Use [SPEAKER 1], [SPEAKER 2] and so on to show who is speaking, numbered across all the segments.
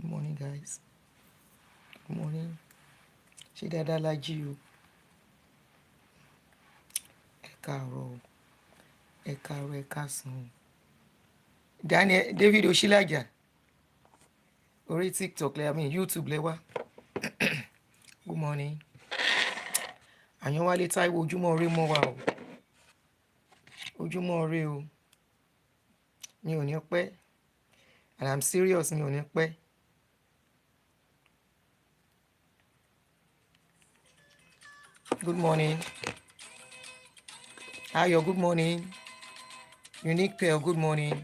[SPEAKER 1] morning, guys. Good morning. Ṣé dáadáa la jí o? Ẹ káàárọ̀ o. Ẹ káàárọ̀, ẹ káàsán o. Daniel David Oshilaja, orí TikTok lẹ, YouTube lẹ wá. Good morning. Àyànwálé Táíwò, ojúmọ́ ire mọ́ wa o. Ojúmọ́ ire o. Mi ò ní pẹ́. And I'm serious, mi ò ní pẹ́. Good morning. Ayo, good morning. Unique Pearl, good morning.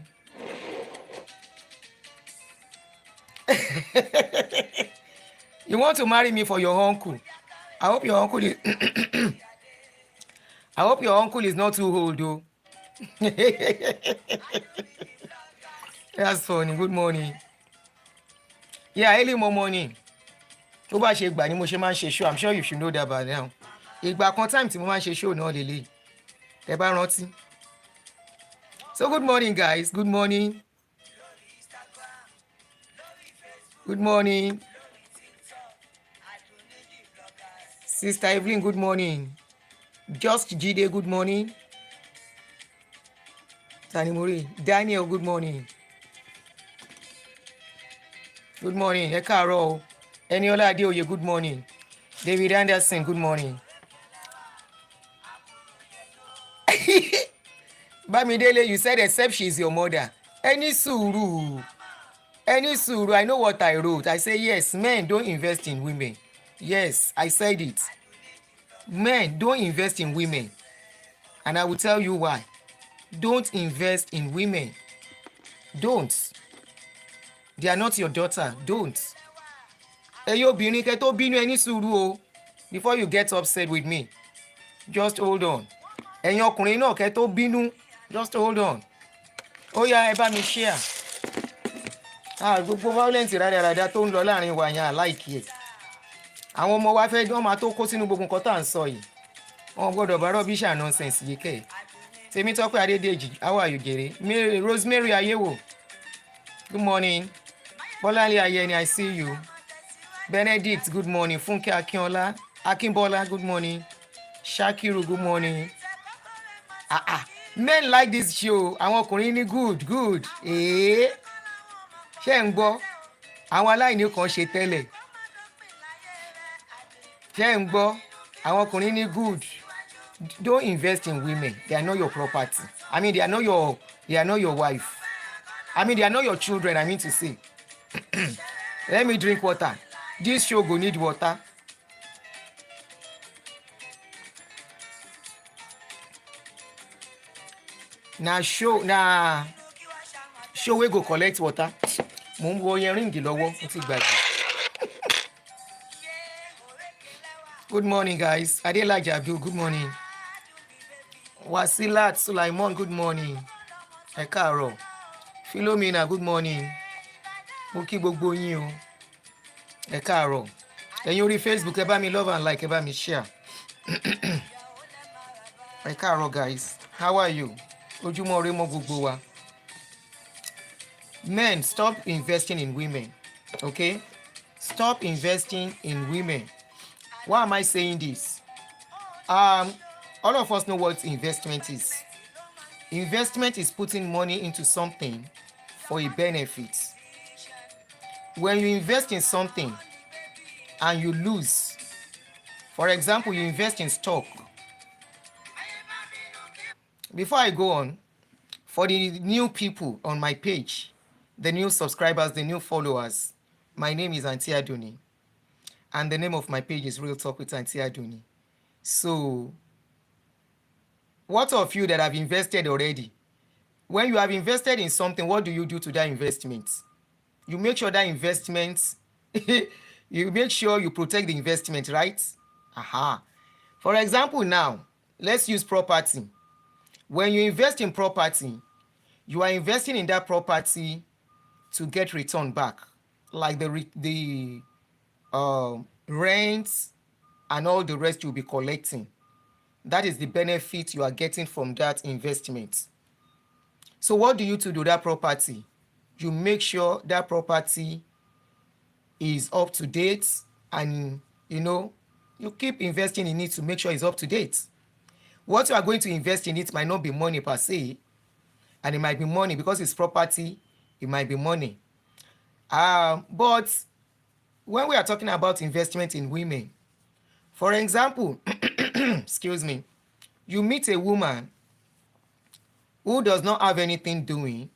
[SPEAKER 1] You want to marry me for your uncle? I hope your uncle is I hope your uncle is not too old though. That's funny. Good morning. Yeah, early morning. Tó bá ṣe gbà ni mo ṣe máa ń ṣe show. I'm sure you should know that by now. Ìgbà kan time tí mo máa ń ṣe show náà lélẹ̀. Ẹ bá rántí. So good morning, guys. Good morning. Good morning. Sister Evelyn, good morning. Just Jide, good morning. Tani Muri. Daniel, good morning. Good morning. Ẹ káàárọ̀ o. Eniola Adeoye, good morning. David Anderson, good morning. Bamidele, you said except she is your mother. Any sùúrù. I know what I wrote. I say yes, men don't invest in women. Yes, I said it. Men don't invest in women. And I will tell you why. Don't invest in women. Don't. They are not your daughter. Don't. Ẹ̀yin obìnrin kẹ́ tó bínú, ẹ ní sùúrù o. Before you get upset with me, just hold on. Ẹ̀yin ọkùnrin náà kẹ́ tó bínú, just hold on. Ó yá, ẹ bá mi share. Gbogbo violence rádaràda tó ń lọ láàrin wa yẹn àláìkí ẹ̀. Àwọn ọmọ wa fẹ́ wọ́n máa tó kó sínú gbogbo nǹkan tá à ń sọ yìí. Wọ́n gbọ́dọ̀ bá rubbish and nonsense yìí kẹ́ ẹ̀. Tèmítọ́pẹ́ Adédèjì, how are you, jèrè? Rosemary Ayéwò, good morning. Bọ́láńlé Ayẹni, I see you. Benedict, good morning. Fúnkẹ́ Akínọlá, Akínbọ́lá, good morning. Shakiru, good morning. Men like this show. Àwọn ọkùnrin ní good. Ṣé ń gbọ́? Àwọn aláìní kan ṣe tẹ́lẹ̀. Ṣé ń gbọ́? Àwọn ọkùnrin ní good. Don't invest in women. They are not your property. I mean, they are not your wife. I mean, they are not your children, I mean to say. Let me drink water. This show go need water. Show we go collect water. Mo ń wo yẹn ríǹgì lọ́wọ́, mo ti gbàgbé. Good morning, guys. Adelaja Abdul, good morning. Wasilat Sulaiman, good morning. Ẹ káàárọ̀. Philomena, good morning. Mo kí gbogbo yín o. Ẹ káàárọ̀. Ẹ̀yin orí Facebook, ẹ bá mi love and like, ẹ bá mi share. Ẹ káàárọ̀, guys. How are you? Ojúmọ́ ire mọ́ gbogbo wa. Men, stop investing in women. Okay? Stop investing in women. Why am I saying this? All of us know what investment is. Investment is putting money into something for a benefit. When you invest in something and you lose, for example, you invest in stock. Before I go on, for the new people on my page, the new subscribers, the new followers, my name is Auntie Aduni. And the name of my page is Real Talk with Auntie Aduni. So, what of you that have invested already? When you have invested in something, what do you do to that investment? You make sure that investment, you make sure you protect the investment, right? For example, now, let's use property. When you invest in property, you are investing in that property to get return back, like the rents and all the rest you'll be collecting. That is the benefit you are getting from that investment. So what do you do to that property? You make sure that property is up to date, and you keep investing in it to make sure it's up to date. What you are going to invest in it might not be money per se, and it might be money because it's property. It might be money. But when we are talking about investment in women, for example, excuse me, you meet a woman who does not have anything doing.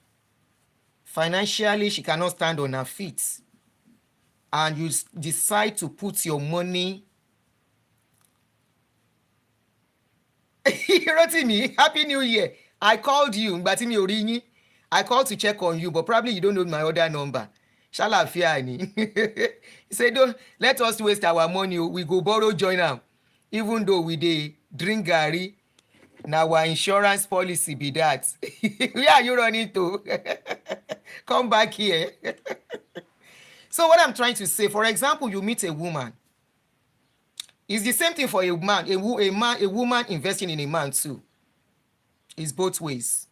[SPEAKER 1] Financially, she cannot stand on her feet. And you decide to put your money. Rotimi, Happy New Year. I called you, Batimi Orini. I called to check on you, but probably you don't know my other number. Shalafiani. He said, don't let us waste our money. We go borrow join am. Even though we dey drink garri, na our insurance policy be that. Where are you running to? Come back here. So what I'm trying to say, for example, you meet a woman. It's the same thing for a man. A woman investing in a man too. It's both ways.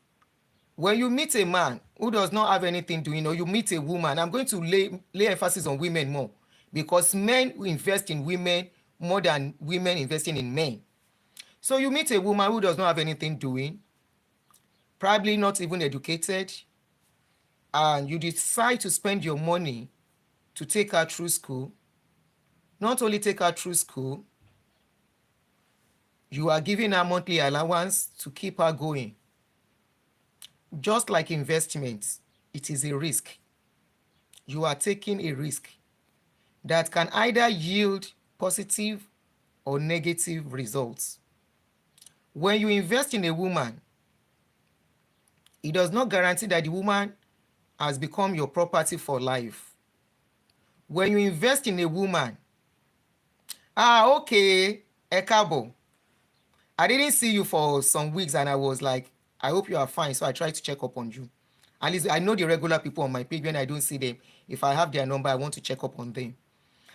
[SPEAKER 1] When you meet a man who does not have anything doing, or you meet a woman, I'm going to lay emphasis on women more, because men invest in women more than women investing in men. So you meet a woman who does not have anything doing, probably not even educated, and you decide to spend your money to take her through school. Not only take her through school, you are giving her monthly allowance to keep her going. Just like investments, it is a risk. You are taking a risk that can either yield positive or negative results. When you invest in a woman, it does not guarantee that the woman has become your property for life. When you invest in a woman, okay, Ekabo, I didn't see you for some weeks and I was like, I hope you are fine. So I tried to check up on you. At least I know the regular people on my page. When I don't see them, if I have their number, I want to check up on them.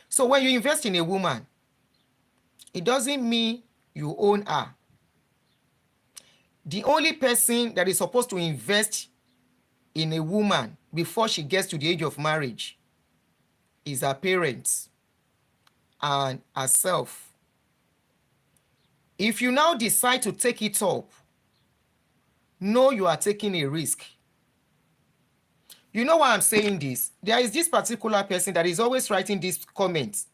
[SPEAKER 1] So when you invest in a woman, it doesn't mean you own her. The only person that is supposed to invest in a woman before she gets to the age of marriage is her parents and herself. If you now decide to take it up, know you are taking a risk. You know why I'm saying this? There is this particular person that is always writing these comments.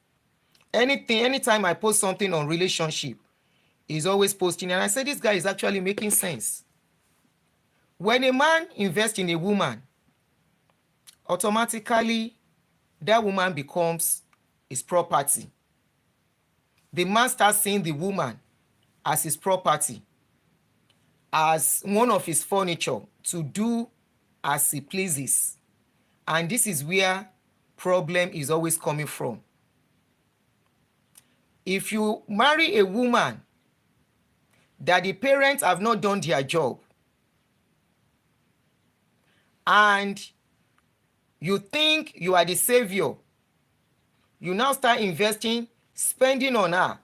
[SPEAKER 1] Anytime I post something on relationship, he's always posting, and I say this guy is actually making sense. When a man invests in a woman, automatically that woman becomes his property. The man starts seeing the woman as his property, as one of his furniture to do as he pleases. And this is where problem is always coming from. If you marry a woman that the parents have not done their job, and you think you are the savior, you now start investing, spending on her,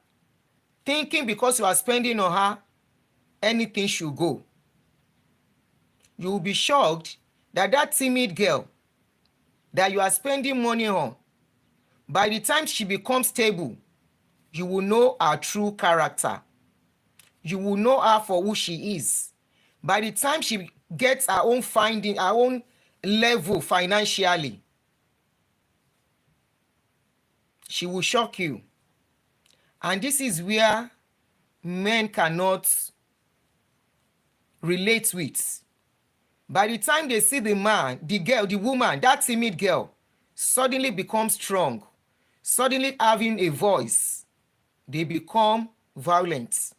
[SPEAKER 1] thinking because you are spending on her, anything should go. You will be shocked that that timid girl that you are spending money on, by the time she becomes stable, you will know her true character. You will know her for who she is. By the time she gets her own finding, her own level financially, she will shock you. And this is where men cannot relate with. By the time they see the man, the girl, the woman, that timid girl, suddenly becomes strong, suddenly having a voice, they become violent,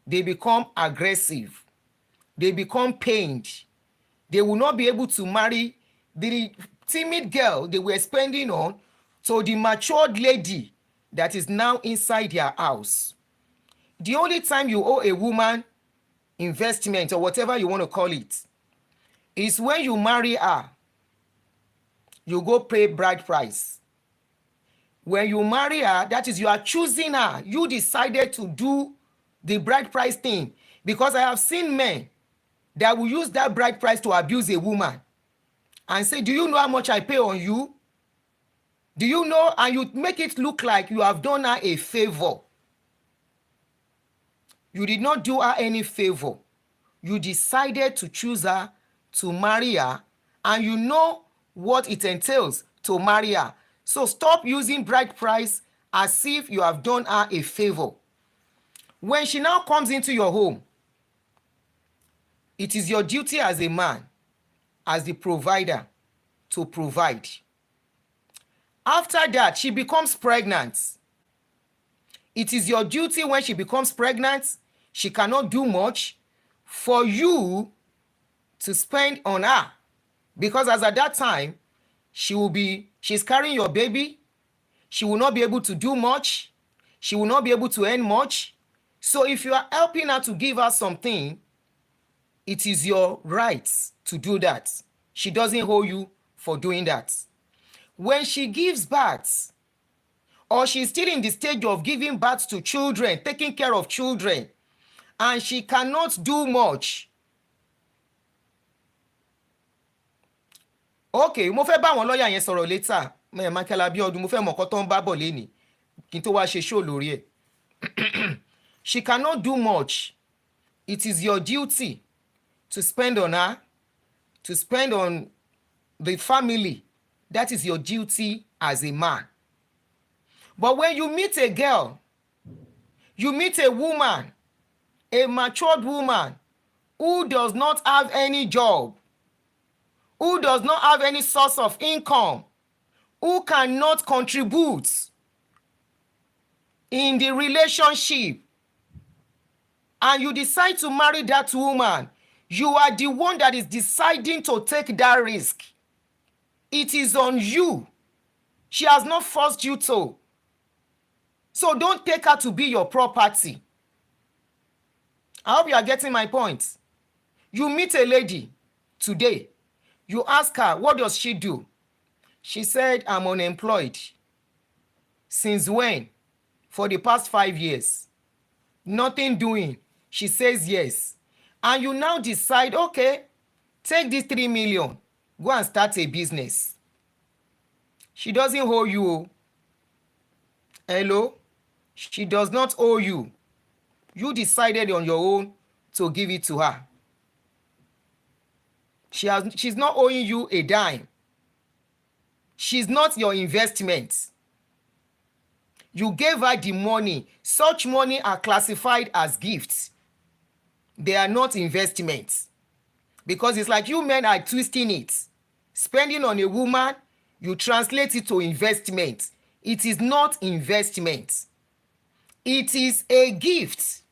[SPEAKER 1] they become aggressive, they become pained. They will not be able to marry the timid girl they were spending on to the matured lady that is now inside their house. The only time you owe a woman investment, or whatever you want to call it, is when you marry her. You go pay bride price. When you marry her, that is, you are choosing her. You decided to do the bride price thing, because I have seen men that will use that bride price to abuse a woman and say, do you know how much I pay on you? Do you know? And you make it look like you have done her a favor. You did not do her any favor. You decided to choose her, to marry her, and you know what it entails to marry her. So stop using bride price as if you have done her a favor. When she now comes into your home, it is your duty as a man, as the provider, to provide. After that, she becomes pregnant. It is your duty when she becomes pregnant, she cannot do much, for you to spend on her. Because as at that time, she's carrying your baby. She will not be able to do much. She will not be able to earn much. So if you are helping her to give her something, it is your right to do that. She doesn't owe you for doing that. When she gives birth, or she's still in the stage of giving birth to children, taking care of children, and she cannot do much. Okay, mo fẹ́ bá àwọn lọ́ọ̀yà yẹn sọ̀rọ̀ later. Michael Abiodun, mo fẹ́ mọ̀ nǹkan tó ń bá bọ̀ lénìí kí n tó wá ṣe show lórí ẹ̀. She cannot do much. It is your duty to spend on her, to spend on the family. That is your duty as a man. But when you meet a girl, you meet a woman, a matured woman who does not have any job, who does not have any source of income, who cannot contribute in the relationship, and you decide to marry that woman, you are the one that is deciding to take that risk. It is on you. She has not forced you to. So don't take her to be your property. I hope you are getting my point. You meet a lady today. You ask her, what does she do? She said, I'm unemployed. Since when? For the past 5 years. Nothing doing. She says yes. And you now decide, okay, take this 3 million. Go and start a business. She doesn't owe you. Hello? She does not owe you. You decided on your own to give it to her. She's not owing you a dime. She's not your investment. You gave her the money. Such money are classified as gifts. They are not investments. Because it's like you men are twisting it. Spending on a woman, you translate it to investment. It is not investment. It is a gift.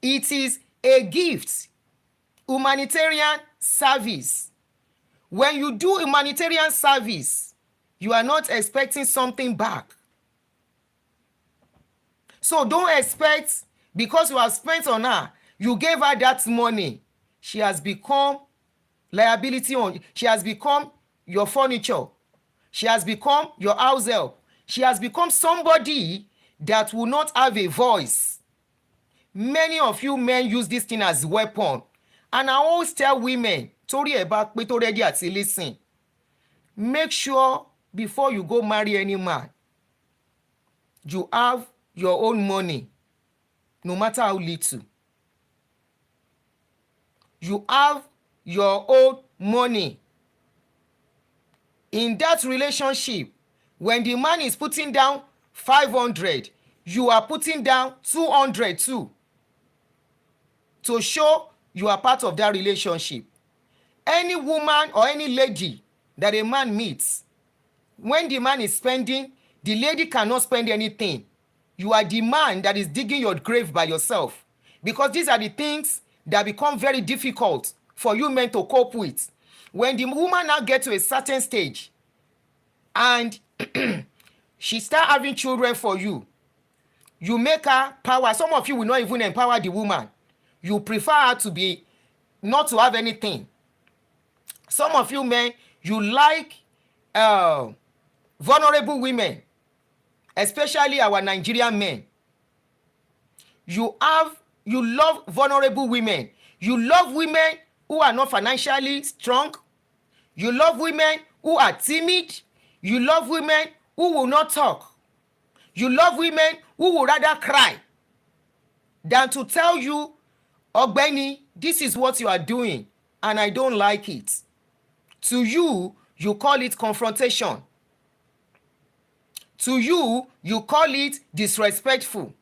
[SPEAKER 1] It is a gift. Humanitarian service. When you do humanitarian service, you are not expecting something back. So don't expect, because you have spent on her, you gave her that money, she has become liability on, she has become your furniture, she has become your house help, she has become somebody that will not have a voice. Many of you men use this thing as a weapon, and I always tell women, torí ẹ bá pé tó ready àti listen, make sure before you go marry any man, you have your own money, no matter how little. You have your own money. In that relationship, when the man is putting down 500, you are putting down 200 too, to show you are part of that relationship. Any woman or any lady that a man meets, when the man is spending, the lady cannot spend anything. You are the man that is digging your grave by yourself, because these are the things that become very difficult for you men to cope with. When the woman now gets to a certain stage and she start having children for you, you make her power. Some of you will not even empower the woman. You prefer her to be, not to have anything. Some of you men, you like vulnerable women, especially our Nigerian men. You love vulnerable women. You love women who are not financially strong. You love women who who are timid. You love women who will not talk. You love women who will rather cry than to tell you, Ogbeni, this is what you are doing and I don't like it. To you, you call it confrontation. To you, you call it disrespectful.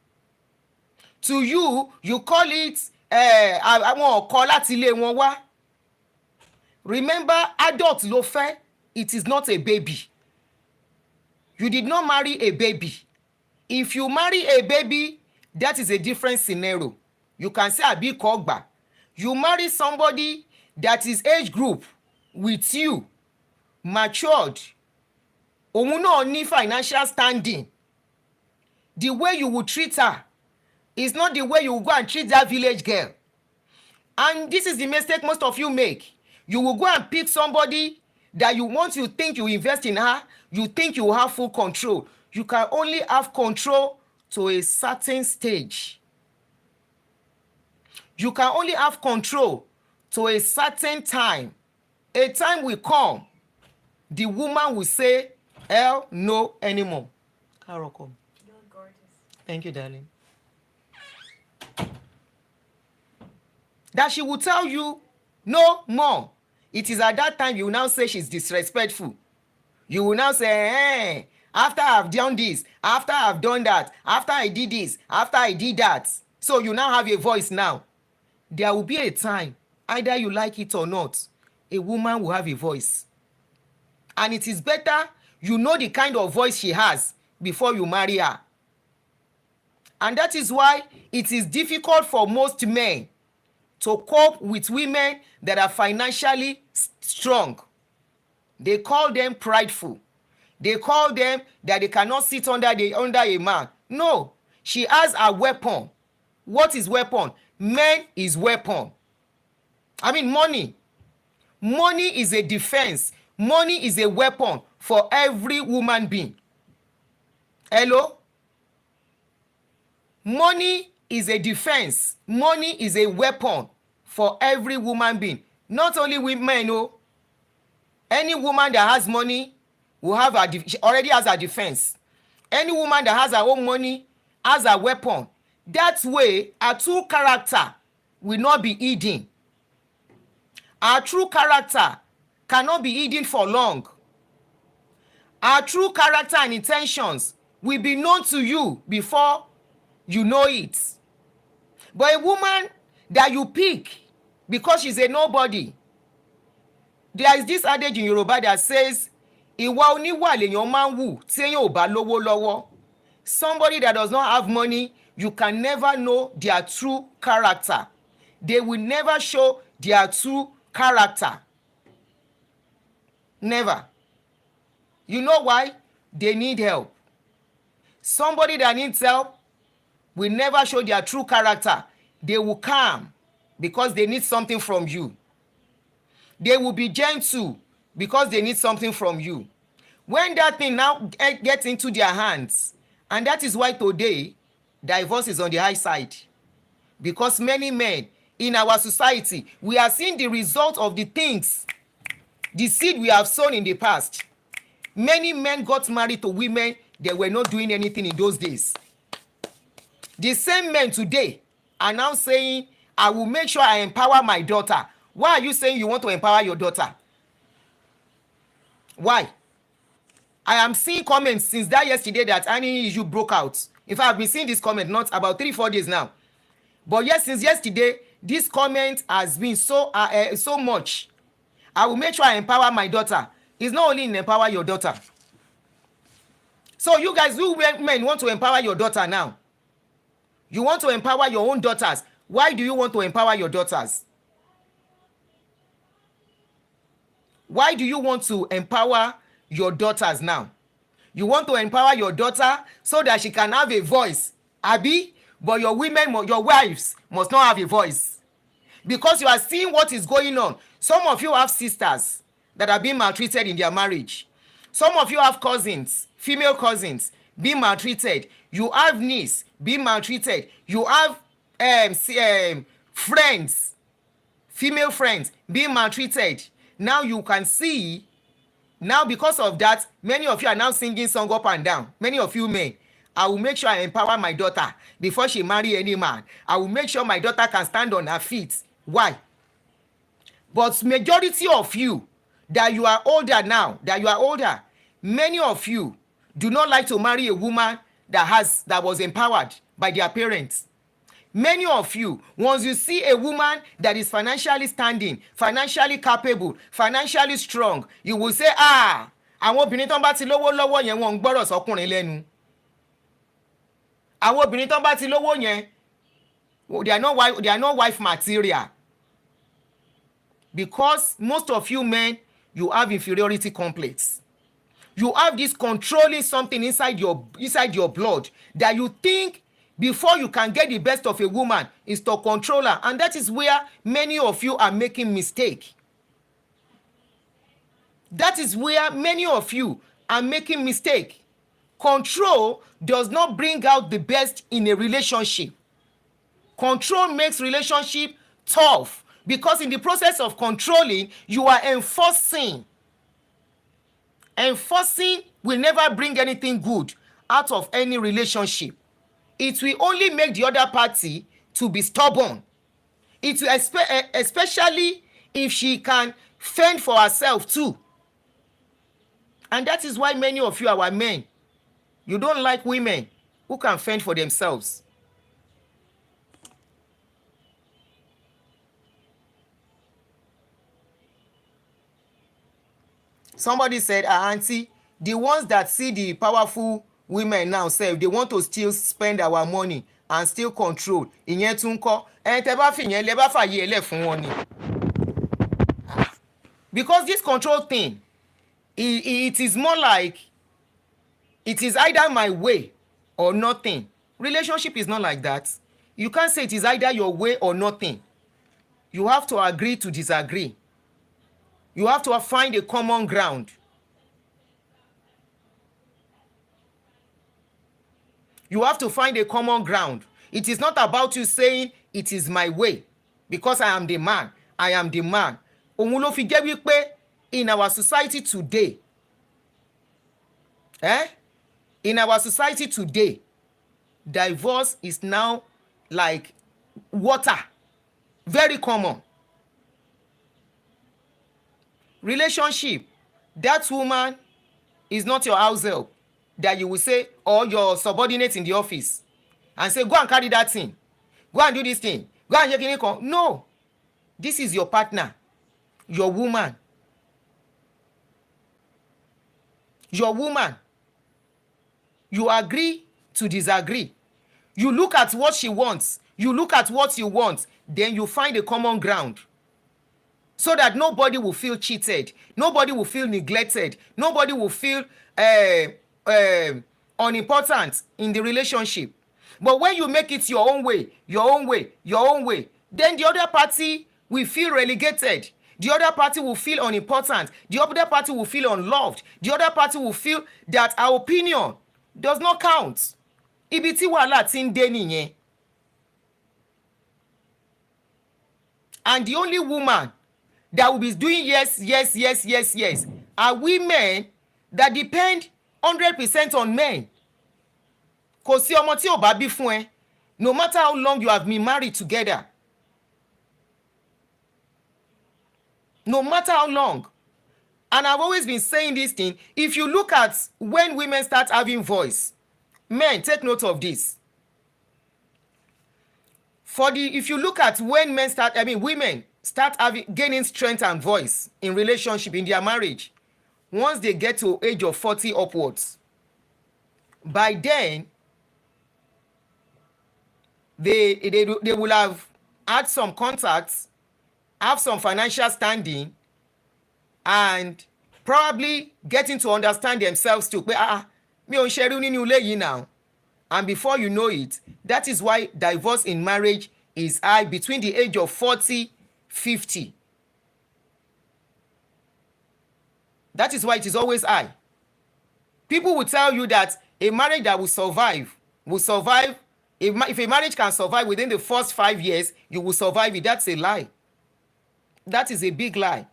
[SPEAKER 1] To you, you call it àwọn ọ̀kọ́ láti ilé wọn wá. Remember, adult ló fẹ́, it is not a baby. You did not marry a baby. If you marry a baby, that is a different scenario. You can say àbí kò gbà. You marry somebody that is age group with you, matured. Òun náà ní financial standing. The way you will treat her is not the way you will go and treat that village girl. And this is the mistake most of you make. You will go and pick somebody that you think you invest in her, you think you have full control. You can only have control to a certain stage. You can only have control to a certain time. A time will come, the woman will say, hell no anymore. Carol, come.
[SPEAKER 2] You're gorgeous.
[SPEAKER 1] Thank you, darling. That she will tell you no more. It is at that time you will now say she's disrespectful. You will now say, hey, after I've done this, after I've done that, after I did this, after I did that. So you now have a voice now. There will be a time, either you like it or not, a woman will have a voice. And it is better you know the kind of voice she has before you marry her. And that is why it is difficult for most men to cope with women that are financially strong. They call them prideful. They call them that they cannot sit under a man. No, she has a weapon. What is weapon? Men is weapon. I mean money. Money is a defense. Money is a weapon for every woman being. Hello? Money is a defense. Money is a weapon for every woman being. Not only women, no. Any woman that has money will have already has a defense. Any woman that has her own money has a weapon. That way, her true character will not be hidden. Our true character cannot be hidden for long. Our true character and intentions will be known to you before you know it. But a woman that you pick because she's a nobody, there is this adage in Yoruba that says, ìwà oníwà lèèyàn máa ń wù tí èèyàn ò bá lówó lọ́wọ́. Somebody that does not have money, you can never know their true character. They will never show their true character. Never. You know why? They need help. Somebody that needs help will never show their true character. They will come because they need something from you. They will be gentle because they need something from you. When that thing now gets into their hands, and that is why today divorce is on the high side, because many men in our society, we are seeing the result of the things, the seed we have sown in the past. Many men got married to women that were not doing anything in those days. The same men today are now saying, I will make sure I empower my daughter. Why are you saying you want to empower your daughter? Why? I am seeing comments since that yesterday that any issue broke out. In fact, I've been seeing this comment not about 3-4 days now. But yes, since yesterday, this comment has been so much. I will make sure I empower my daughter. It's not only in empower your daughter. So you guys, you men want to empower your daughter now. You want to empower your own daughters. Why do you want to empower your daughters? Why do you want to empower your daughters now? You want to empower your daughter so that she can have a voice, Abi, but your women, your wives must not have a voice. Because you are seeing what is going on. Some of you have sisters that are being maltreated in their marriage. Some of you have cousins, female cousins, being maltreated. You have niece being maltreated. You have friends, female friends being maltreated. Now you can see Now, because of that, many of you are now singing song up and down. Many of you men, I will make sure I empower my daughter before she marry any man. I will make sure my daughter can stand on her feet. Why? But majority of you that you are older now, many of you do not like to marry a woman that was empowered by their parents. Many of you, once you see a woman that is financially standing, financially capable, financially strong, you will say, àwọn obìnrin tó ń bá ti lówó lọ́wọ́ yẹn wọ́n ń gbọ́rọ̀ sọ́kùnrin lẹ́nu. Àwọn obìnrin tó ń bá ti lówó yẹn, they are not wife material. Because most of you men, you have inferiority complex. You have this controlling something inside your blood that you think before you can get the best of a woman is to control her. And that is where many of you are making mistake. That is where many of you are making mistake. Control does not bring out the best in a relationship. Control makes relationship tough because in the process of controlling, you are enforcing. Enforcing will never bring anything good out of any relationship. It will only make the other party to be stubborn. It will especially if she can fend for herself too. And that is why many of you, our men, you don't like women who can fend for themselves. Somebody said, auntie, the ones that see the powerful women now say they want to still spend our money and still control. Ìyẹn tún kọ́. Tẹ́ bá fìyẹn lẹ bá fàyè ẹlẹ́ fún wọn ni. Because this control thing, it is more like it is either my way or nothing. Relationship is not like that. You can't say it is either your way or nothing. You have to agree to disagree. You have to find a common ground. You have to find a common ground. It is not about you saying it is my way because I am the man. I am the man. Òun ló fi jẹ́ wípé in our society today, in our society today, divorce is now like water, very common. Relationship, that woman is not your house help that you will say, or your subordinate in the office and say, go and carry that thing, go and do this thing, go and check. No, this is your partner, your woman. Your woman. You agree to disagree. You look at what she wants, you look at what you want, then you find a common ground. So that nobody will feel cheated, nobody will feel neglected, nobody will feel unimportant in the relationship. But when you make it your own way, then the other party will feel relegated. The other party will feel unimportant. The other party will feel unloved. The other party will feel that our opinion does not count. Ibi tí wàhálà tí ń dé nìyẹn. And the only woman that will be doing yes are women that depend 100% on men. Kò sí ọmọ tí ò bá bí fún ẹ, no matter how long you have been married together. No matter how long. And I've always been saying this thing. If you look at when women start having voice, men, take note of this. If you look at when women start gaining strength and voice in relationship, in their marriage, once they get to age of 40 upwards, by then, they will have had some contacts, have some financial standing, and probably getting to understand themselves too. Mi ò ń ṣerú nínú ilé yìí now. And before you know it, that is why divorce in marriage is high between the age of 40, 50. That is why it is always high. People will tell you that a marriage that will survive. If a marriage can survive within the first 5 years, you will survive it. That's a lie. That is a big lie.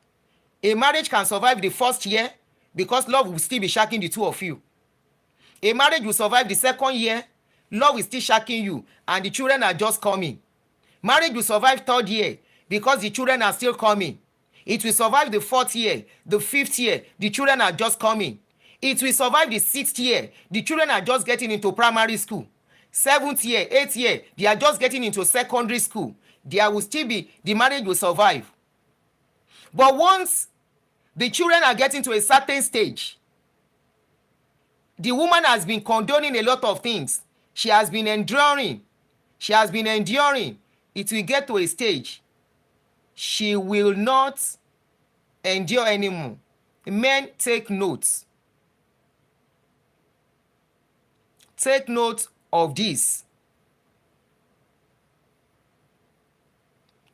[SPEAKER 1] A marriage can survive the first year, because love will still be shaking the two of you. A marriage will survive the second year, love is still shaking you, and the children are just coming. Marriage will survive third year because the children are still coming. It will survive the fourth year, the fifth year, the children are just coming. It will survive the sixth year, the children are just getting into primary school. Seventh year, eighth year, they are just getting into secondary school. There will still be, the marriage will survive. But once the children are getting to a certain stage, the woman has been condoning a lot of things. She has been enduring. She has been enduring. It will get to a stage. She will not endure anymore. Men, take notes. Take note of this.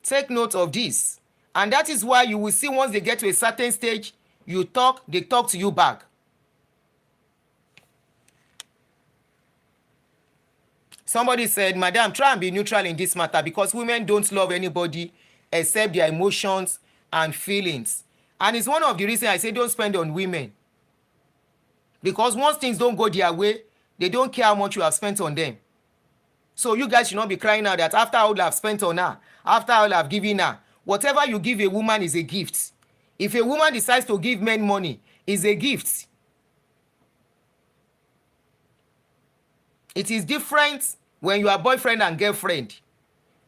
[SPEAKER 1] Take note of this. And that is why you will see once they get to a certain stage, you talk, they talk to you back. Somebody said, Madam, try and be neutral in this matter because women don't love anybody except their emotions and feelings. And it's one of the reasons I say don't spend on women. Because once things don't go their way, they don't care how much you have spent on them. So you guys should not be crying out that after all I've spent on her, after all I've given her, whatever you give a woman is a gift. If a woman decides to give men money, it's a gift. It is different when you are boyfriend and girlfriend.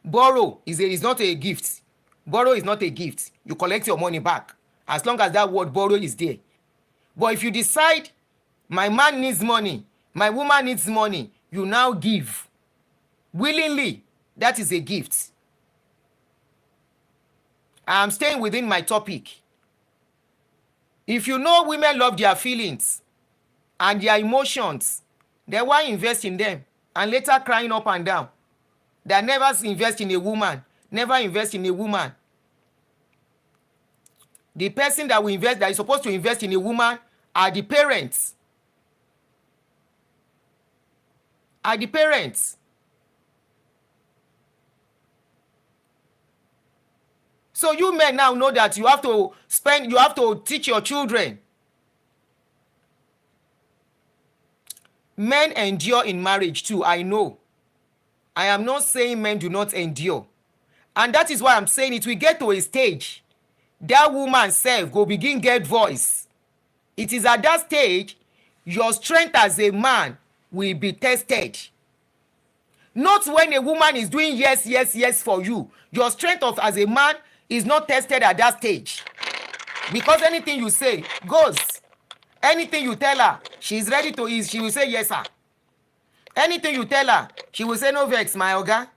[SPEAKER 1] Borrow is not a gift. Borrow is not a gift. You collect your money back as long as that word borrow is there. But if you decide my man needs money, my woman needs money, you now give willingly, that is a gift. I am staying within my topic. If you know women love their feelings and their emotions, then why invest in them and later crying up and down? That never invest in a woman, never invest in a woman. The person that will invest, that is supposed to invest in a woman, are the parents. Are the parents. So you men now know that you have to teach your children. Men endure in marriage too, I know. I am not saying men do not endure. And that is why I'm saying it will get to a stage. That woman self go begin get voice. It is at that stage your strength as a man will be tested. Not when a woman is doing yes, yes, yes for you. Your strength as a man is not tested at that stage. Because anything you say goes. Anything you tell her, she's ready to ease. She will say yes, sir. Anything you tell her, she will say no vex, my oga.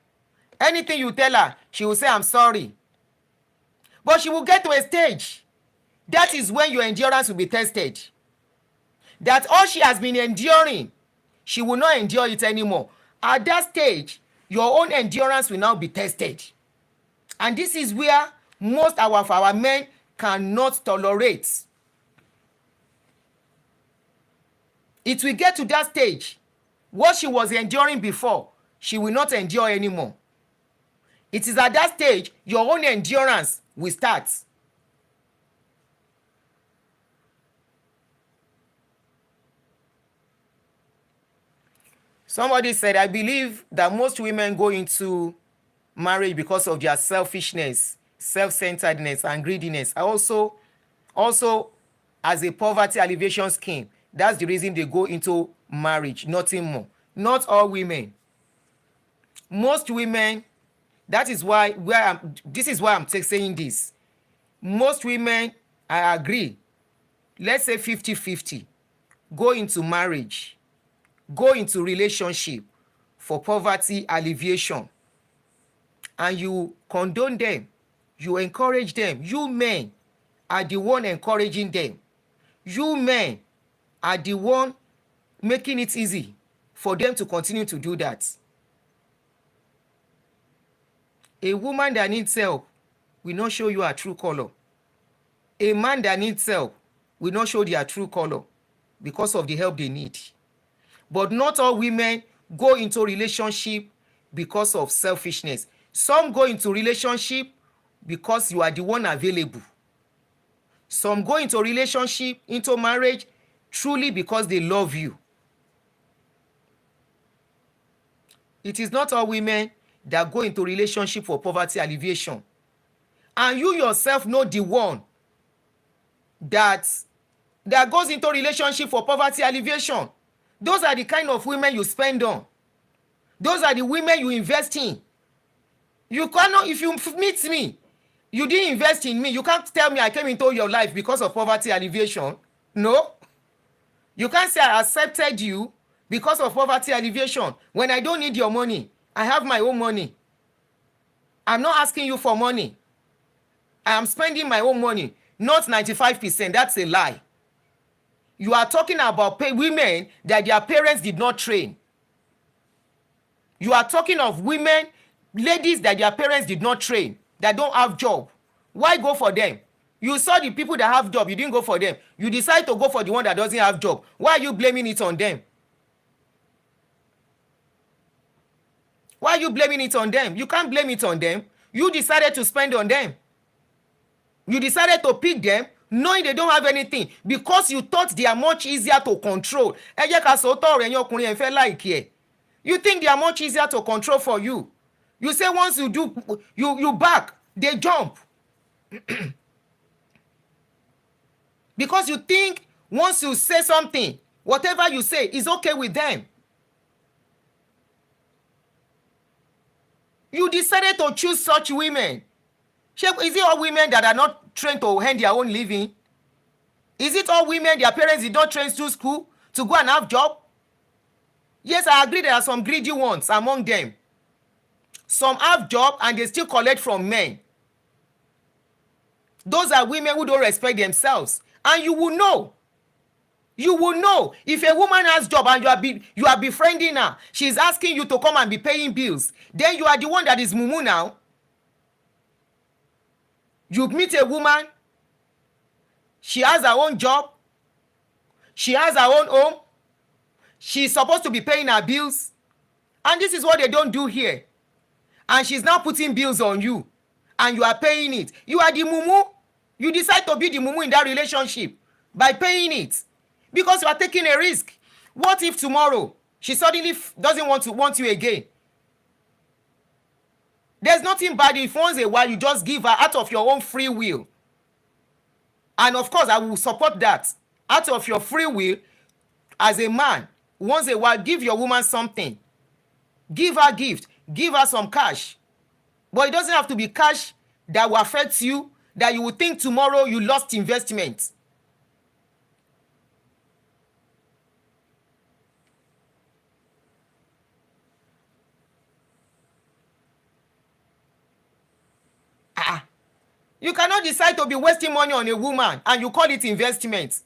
[SPEAKER 1] Anything you tell her, she will say I'm sorry. But she will get to a stage. That is when your endurance will be tested. That all she has been enduring, she will not endure it anymore. At that stage, your own endurance will now be tested. And this is where most of our men cannot tolerate. It will get to that stage. What she was enduring before, she will not endure anymore. It is at that stage your own endurance will start. Somebody said, I believe that most women go into marriage because of their selfishness, self-centeredness, and greediness. Also as a poverty alleviation scheme. That's the reason they go into marriage, nothing more. Not all women. Most women, that is why this is why I'm saying this. Most women, I agree, let's say 50-50, go into marriage, go into relationship for poverty alleviation. And you condone them, you encourage them. You men are the one encouraging them. You men are the one making it easy for them to continue to do that. A woman that needs help will not show you her true color. A man that needs help will not show their true color because of the help they need. But not all women go into relationship because of selfishness. Some go into relationship because you are the one available. Some go into relationship, into marriage, truly because they love you. It is not all women that go into relationship for poverty alleviation. And you yourself know the one that goes into relationship for poverty alleviation. Those are the kind of women you spend on. Those are the women you invest in. You cannot, if you meet me, you didn't invest in me, you can't tell me I came into your life because of poverty alleviation. No. You can't say I accepted you because of poverty alleviation when I don't need your money. I have my own money. I'm not asking you for money. I am spending my own money, not 95%. That's a lie. You are talking about women that their parents did not train. You are talking of women, ladies that their parents did not train, that don't have job. Why go for them? You saw the people that have job, you didn't go for them. You decide to go for the one that doesn't have job. Why are you blaming it on them? Why are you blaming it on them? You can't blame it on them. You decided to spend on them. You decided to pick them knowing they don't have anything because you thought they are much easier to control. You think they are much easier to control for you. You say once you do, you back, they jump. Because you think once you say something, whatever you say is okay with them. You decided to choose such women. Is it all women that are not trained to earn their own living? Is it all women their parents did not train to school to go and have job? Yes, I agree there are some greedy ones among them. Some have job and they still collect from men. Those are women who don't respect themselves. And you will know. You will know if a woman has job and you are befriending her, she's asking you to come and be paying bills. Then you are the one that is mumu now. You meet a woman, she has her own job, she has her own home, she's supposed to be paying her bills, and this is what they don't do here. And she's now putting bills on you, and you are paying it. You are the mumu. You decide to be the mumu in that relationship by paying it because you are taking a risk. What if tomorrow she suddenly doesn't want you again? There's nothing bad if once in a while you just give her out of your own free will. And of course, I will support that. Out of your free will, as a man, once in a while, give your woman something. Give her a gift. Give her some cash. But it doesn't have to be cash that will affect you, that you will think tomorrow you lost investment. You cannot decide to be wasting money on a woman and you call it investment.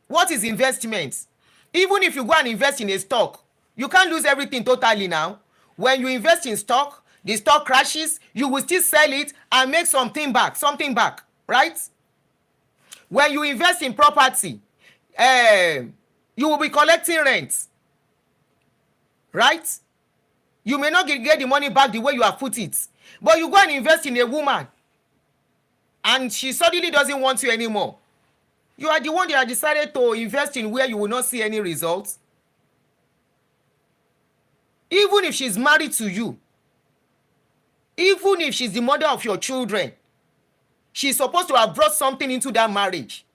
[SPEAKER 1] What is investment? Even if you go and invest in a stock, you can't lose everything totally now. When you invest in stock, the stock crashes, you will still sell it and make something back, right? When you invest in property, you will be collecting rent, right? You may not get the money back the way you have put it, but you go and invest in a woman and she suddenly doesn't want you anymore. You are the one that decided to invest in where you will not see any results. Even if she's married to you, even if she's the mother of your children, she's supposed to have brought something into that marriage.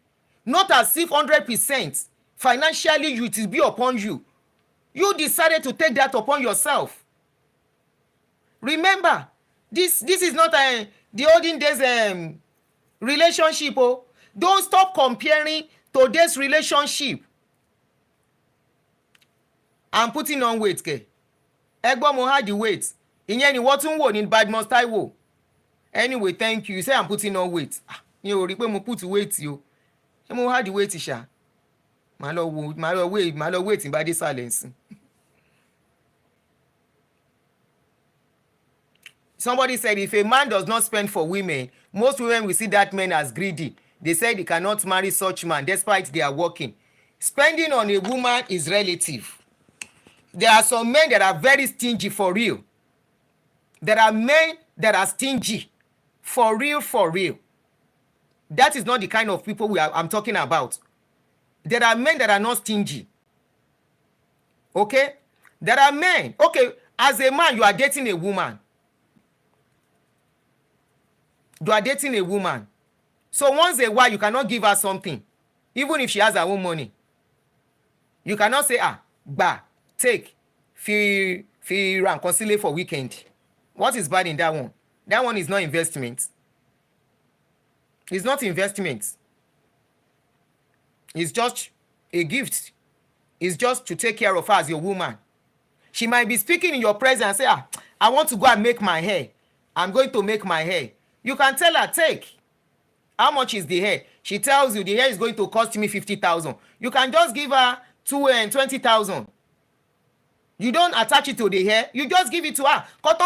[SPEAKER 1] Not as if 100% financially it will be upon you. You decided to take that upon yourself. Remember, this is not the olden days relationship. Oh, don't stop comparing today's relationship. I'm putting on weight, ke. Ẹgbọ́n mo had the weight. Ìyẹn ni wọ́n tún wò ní Badmus Taiwo. Anyway, thank you. You say I'm putting on weight. Mi ò rí pé mo put weight yo. Ṣé mo had the weight ṣá? Màá lọ weight in body silence. Somebody said if a man does not spend for women, most women will see that man as greedy. They said they cannot marry such man despite they are working. Spending on a woman is relative. There are some men that are very stingy for real. There are men that are stingy for real. That is not the kind of people I'm talking about. There are men that are not stingy. Okay? There are men. Okay, as a man, you are dating a woman. You are dating a woman. So once a while, you cannot give her something, even if she has her own money. You cannot say, ba, take, fi and conciliate for weekend. What is bad in that one? That one is not investment. It's not investment. It's just a gift. It's just to take care of her as your woman. She might be speaking in your presence and say, I want to go and make my hair. I'm going to make my hair. You can tell her, take. How much is the hair? She tells you the hair is going to cost me 50,000. You can just give her 20,000. You don't attach it to the hair. You just give it to her. But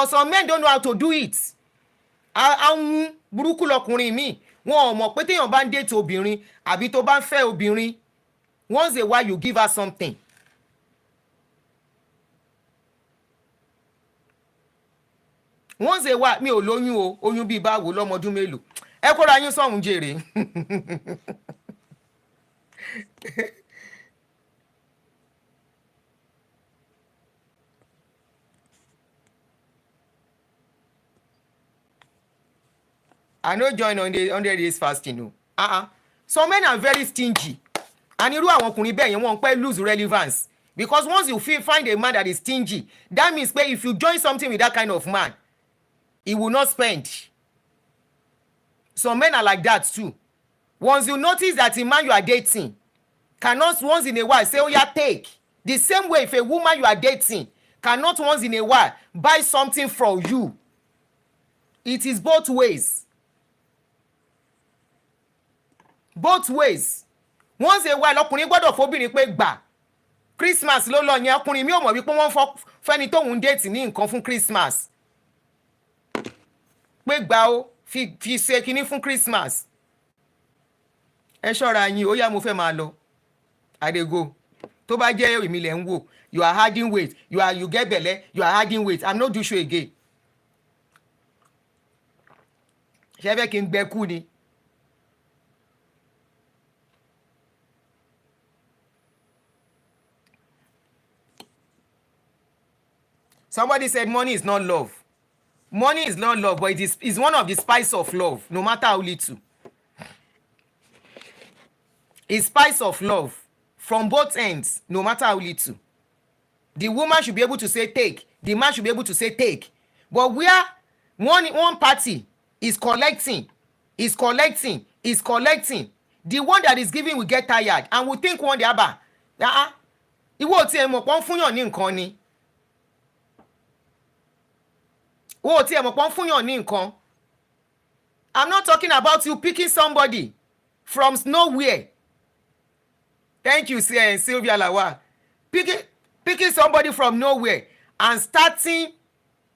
[SPEAKER 1] some men don't know how to do it. Àwọn burúkú lọkùnrin mi. Wọn ò mọ̀ pé téèyàn bá ń date obìnrin àbí tó bá ń fẹ́ obìnrin. Once a while you give her something. Once a while mi ò lóyún o, oyún bíi báwo lọ́mọdún mélòó. Ẹ kóra yín sọ̀hún jèrè. I no join on the 100 days fasting o. Some men are very stingy. And irú àwọn ọkùnrin bẹ́ẹ̀ yẹn wọ́n pẹ́ lose relevance. Because once you find a man that is stingy, that means pé if you join something with that kind of man, he will not spend. Some men are like that too. Once you notice that a man you are dating cannot once in a while say, oh yeah, take. The same way if a woman you are dating cannot once in a while buy something from you. It is both ways. Both ways. Once a while ọkùnrin gbọ́dọ̀ fobìnrin pé gbà. Christmas ló lọ yẹn ọkùnrin mi ò mọ̀ wípé wọ́n fẹ́ni tóun date ní nǹkan fún Christmas. Pé gbà ó fi ṣe kinní fún Christmas. Ẹ ṣọ́ra yín ó yá mo fẹ́ máa lọ. I dey go. Tó bá jẹ́ èmi lẹ̀ ń wò, you are adding weight, you get belle, you are adding weight. I'm not do show again. Ṣé fẹ́ kí n gbẹ kú ni? Somebody said money is not love. Money is not love, but it is one of the spice of love, no matter how little. It's spice of love from both ends, no matter how little. The woman should be able to say take. The man should be able to say take. But where one party is collecting, the one that is giving will get tired and will think one day about, ìwọ tí ẹ mọ̀ pọ́n fúnyàn ní nǹkan ni. I'm not talking about you picking somebody from nowhere. Thank you, Sylvia Lawal. Picking somebody from nowhere and starting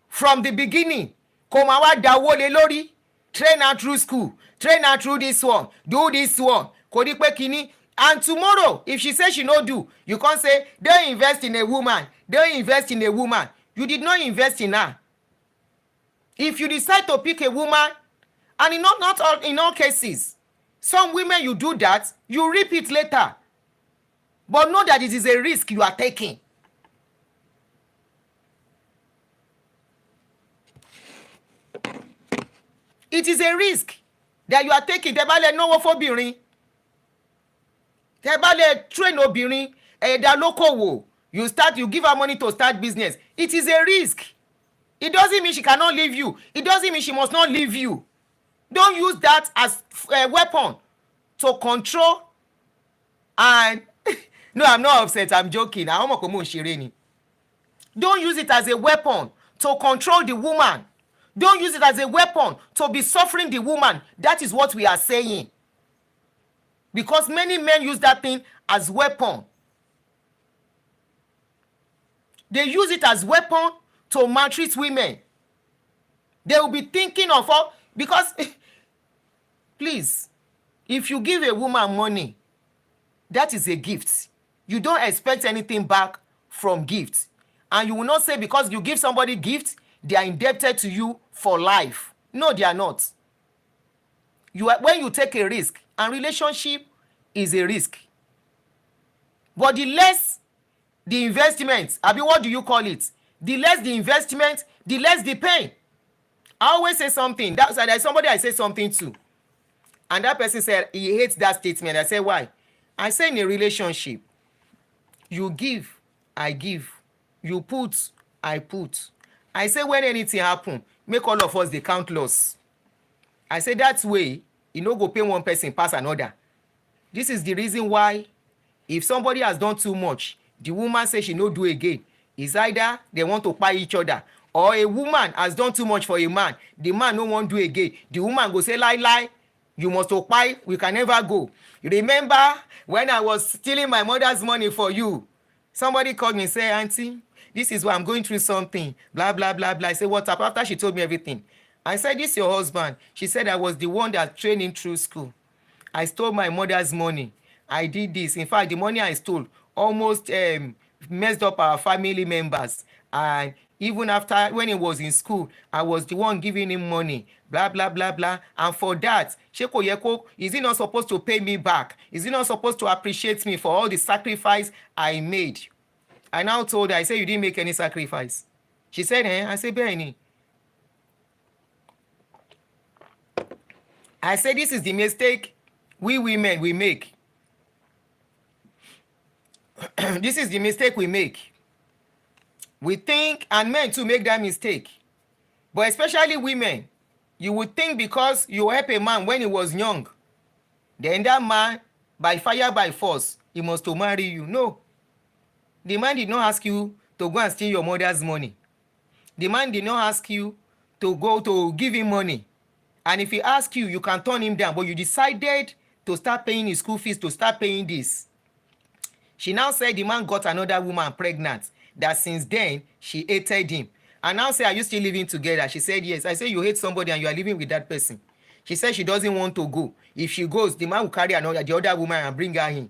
[SPEAKER 1] from the beginning. Kò máa wá dáwó lé lórí. Train her through school. Train her through this one. Do this one. Kò ní pé kíní. And tomorrow, if she says she no do, you can't say, don't invest in a woman. Don't invest in a woman. You did not invest in her. If you decide to pick a woman, and in all cases, some women you do that, you reap it later. But know that it is a risk you are taking. It is a risk that you are taking. Tẹ́ bá lè náwó fóbìnrin. Tẹ́ bá lè train obìnrin, ẹ̀dá lókòwò. You give her money to start business. It is a risk. It doesn't mean she cannot leave you. It doesn't mean she must not leave you. Don't use that as a weapon to control and no, I'm not upset. I'm joking. Don't use it as a weapon to control the woman. Don't use it as a weapon to be suffering the woman. That is what we are saying. Because many men use that thing as weapon. They use it as weapon to maltreat women. They will be thinking of all, because please, if you give a woman money, that is a gift. You don't expect anything back from gifts. And you will not say because you give somebody gift, they are indebted to you for life. No, they are not. when you take a risk, and relationship is a risk. But the less the investment, abi what do you call it? The less the investment, the less the pain. I always say something. There's somebody I say something to, and that person said he hates that statement. I said, why? I say, in a relationship, you give, I give. You put, I put. I say, when anything happen, make all of us dey count loss. I say, that way, you no go pay one person pass another. This is the reason why, if somebody has done too much, the woman say she no do again. It's either they want to kpai each other, or a woman has done too much for a man, the man no wan do again. The woman go say, lie, you must kpai, we can never go. You remember when I was stealing my mother's money for you? Somebody called me and say, auntie, this is why I'm going through something, blah, blah, blah, blah. I said, what's up? After she told me everything. I said, this is your husband. She said, I was the one that trained him through school. I stole my mother's money. I did this. In fact, the money I stole almost messed up our family members. And even after, when he was in school, I was the one giving him money, blah, blah, blah, blah. And for that, Sheko Yeko, is he not supposed to pay me back? Is he not supposed to appreciate me for all the sacrifice I made? I now told her, I said, you didn't make any sacrifice. She said, I said, Benny. I said, this is the mistake we women, we make. This is the mistake we make. We think, and men too make that mistake. But especially women, you would think because you help a man when he was young, then that man, by fire, by force, he must to marry you. No. The man did not ask you to go and steal your mother's money. The man did not ask you to go to give him money. And if he asks you, you can turn him down. But you decided to start paying his school fees, to start paying this. She now said the man got another woman pregnant, that since then, she hated him. And now say, are you still living together? She said, yes. I said, you hate somebody and you are living with that person. She said she doesn't want to go. If she goes, the man will carry the other woman and bring her in.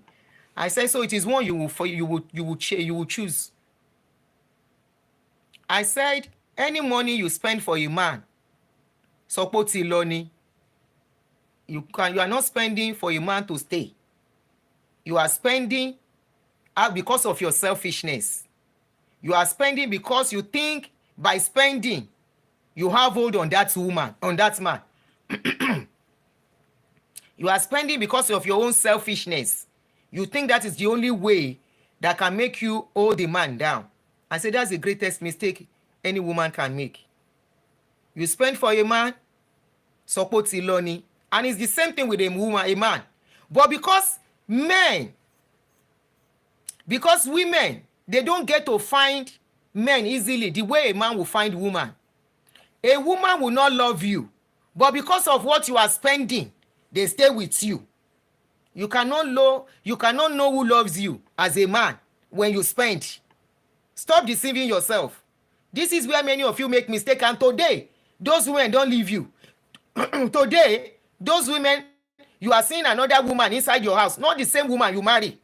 [SPEAKER 1] I said, so it is one you will choose. I said, any money you spend for a man, support Iloni, you are not spending for a man to stay. You are spending because of your selfishness. You are spending because you think by spending, you have hold on that woman, on that man. You are spending because of your own selfishness. You think that is the only way that can make you hold the man down. I say that's the greatest mistake any woman can make. You spend for a man, support Iloni, and it's the same thing with a woman, a man. But because women, they don't get to find men easily the way a man will find woman. A woman will not love you, but because of what you are spending, they stay with you. You cannot know who loves you as a man when you spend. Stop deceiving yourself. This is where many of you make mistakes, and today, those women don't leave you. Today, those women, you are seeing another woman inside your house, not the same woman you marry.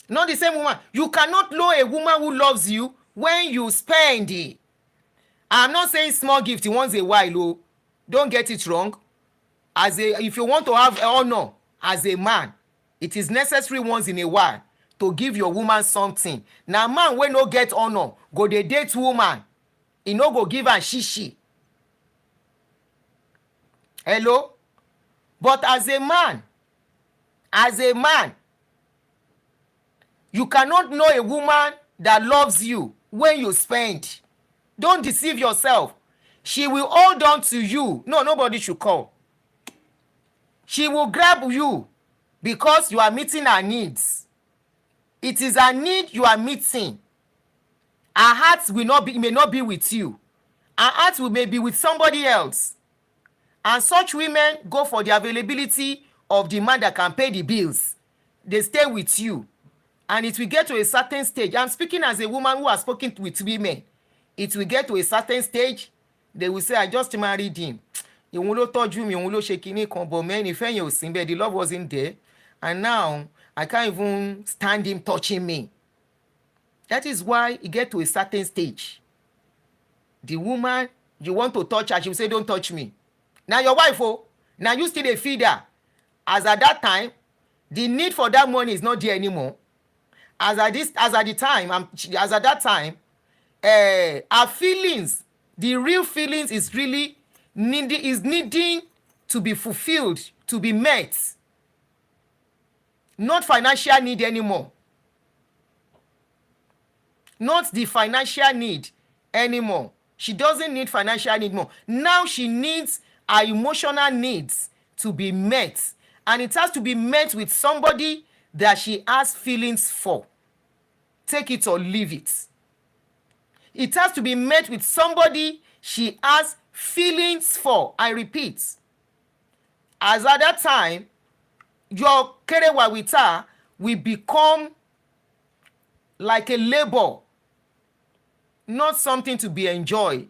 [SPEAKER 1] Not the same woman. You cannot know a woman who loves you when you spend it. I'm not saying small gift once a while. Oh. Don't get it wrong. If you want to have honor as a man, it is necessary once in a while to give your woman something. Now, man when no get honor, go dey date woman, he no go give her shishi. Hello? But as a man, you cannot know a woman that loves you when you spend. Don't deceive yourself. She will hold on to you. No, nobody should call. She will grab you because you are meeting her needs. It is a need you are meeting. Her heart may not be with you. Her heart may be with somebody else. And such women go for the availability of the man that can pay the bills. They stay with you. And it will get to a certain stage. I'm speaking as a woman who has spoken with women. It will get to a certain stage. They will say, I just married him. But man, the love wasn't there. And now, I can't even stand him touching me. That is why it get to a certain stage. The woman, you want to touch her, she will say, don't touch me. na your wife o, na you still dey feed her. As at that time, the need for that money is not there anymore. As at that time, her feelings, the real feelings is really needing to be fulfilled, to be met. Not financial need anymore. Not the financial need anymore. She doesn't need financial need more. Now she needs her emotional needs to be met. And it has to be met with somebody that she has feelings for. Take it or leave it. It has to be met with somebody she has feelings for. I repeat. As at that time, your kerewa with her will become like a labor, not something to be enjoyed.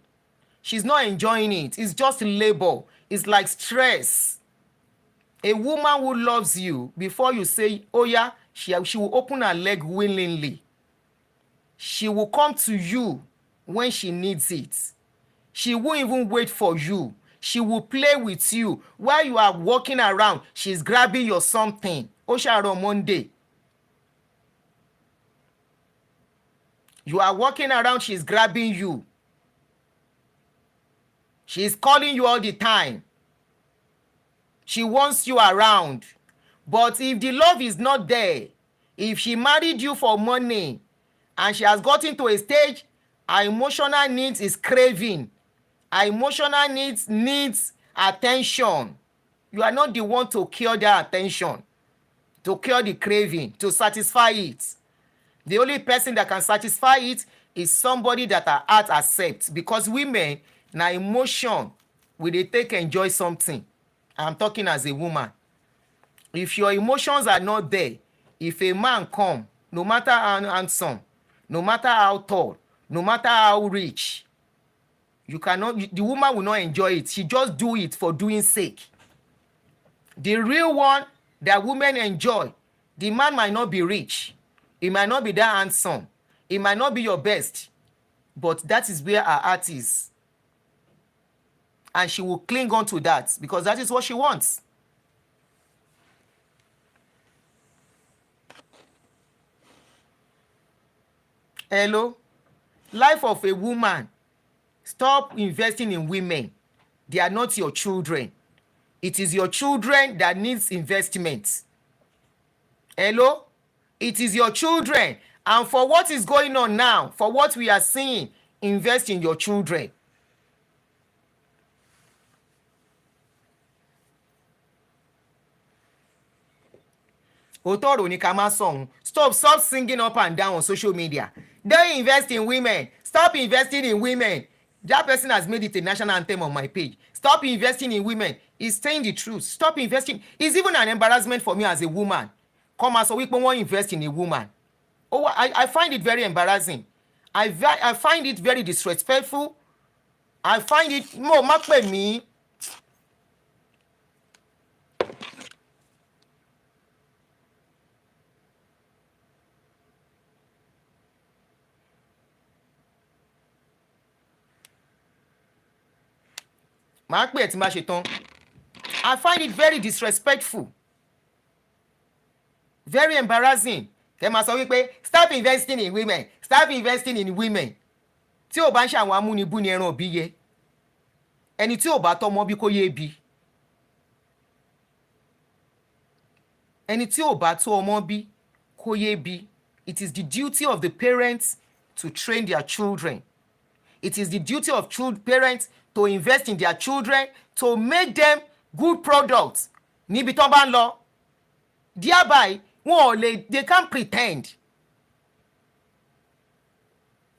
[SPEAKER 1] She's not enjoying it. It's just labor. It's like stress. A woman who loves you, before you say, oh yeah, she will open her leg willingly. She will come to you when she needs it. She won't even wait for you. She will play with you. While you are walking around, she's grabbing your something. Osharo Monday. You are walking around, she's grabbing you. She's calling you all the time. She wants you around. But if the love is not there, if she married you for money and she has gotten to a stage, her emotional needs is craving. Her emotional needs attention. You are not the one to cure their attention, to cure the craving, to satisfy it. The only person that can satisfy it is somebody that her heart accepts. Because women, na emotion, we dey take enjoy something. I'm talking as a woman. If your emotions are not there, if a man come, no matter how handsome, no matter how tall, no matter how rich, the woman will not enjoy it. She just do it for doing sake. The real one that women enjoy, the man might not be rich. He might not be that handsome. He might not be your best. But that is where her heart is. And she will cling on to that because that is what she wants. Hello? Life of a woman. Stop investing in women. They are not your children. It is your children that needs investment. Hello? It is your children. And for what is going on now, for what we are seeing, invest in your children. Otoro ni kama song. Stop singing up and down on social media. Don't invest in women. Stop investing in women. That person has made it a national anthem on my page. Stop investing in women. He's saying the truth. Stop investing. It's even an embarrassment for me as a woman. Come as a week when invest in a woman. Oh, I find it very embarrassing. I find it very disrespectful. I find it more me. I find it very disrespectful. Very embarrassing. Stop investing in women. Stop investing in women. Tí o bá ń ṣe àwọn amúnibú ni ẹran òbí yẹ. Ẹni tí ò bá tọ́mọ bí kò yé bí. Ẹni tí ò bá tó ọmọ bí kò yé bí. It is the duty of the parents to train their children. It is the duty of parents to invest in their children, to make them good products. Níbi tán bá ń lọ. Thereby, they can't pretend.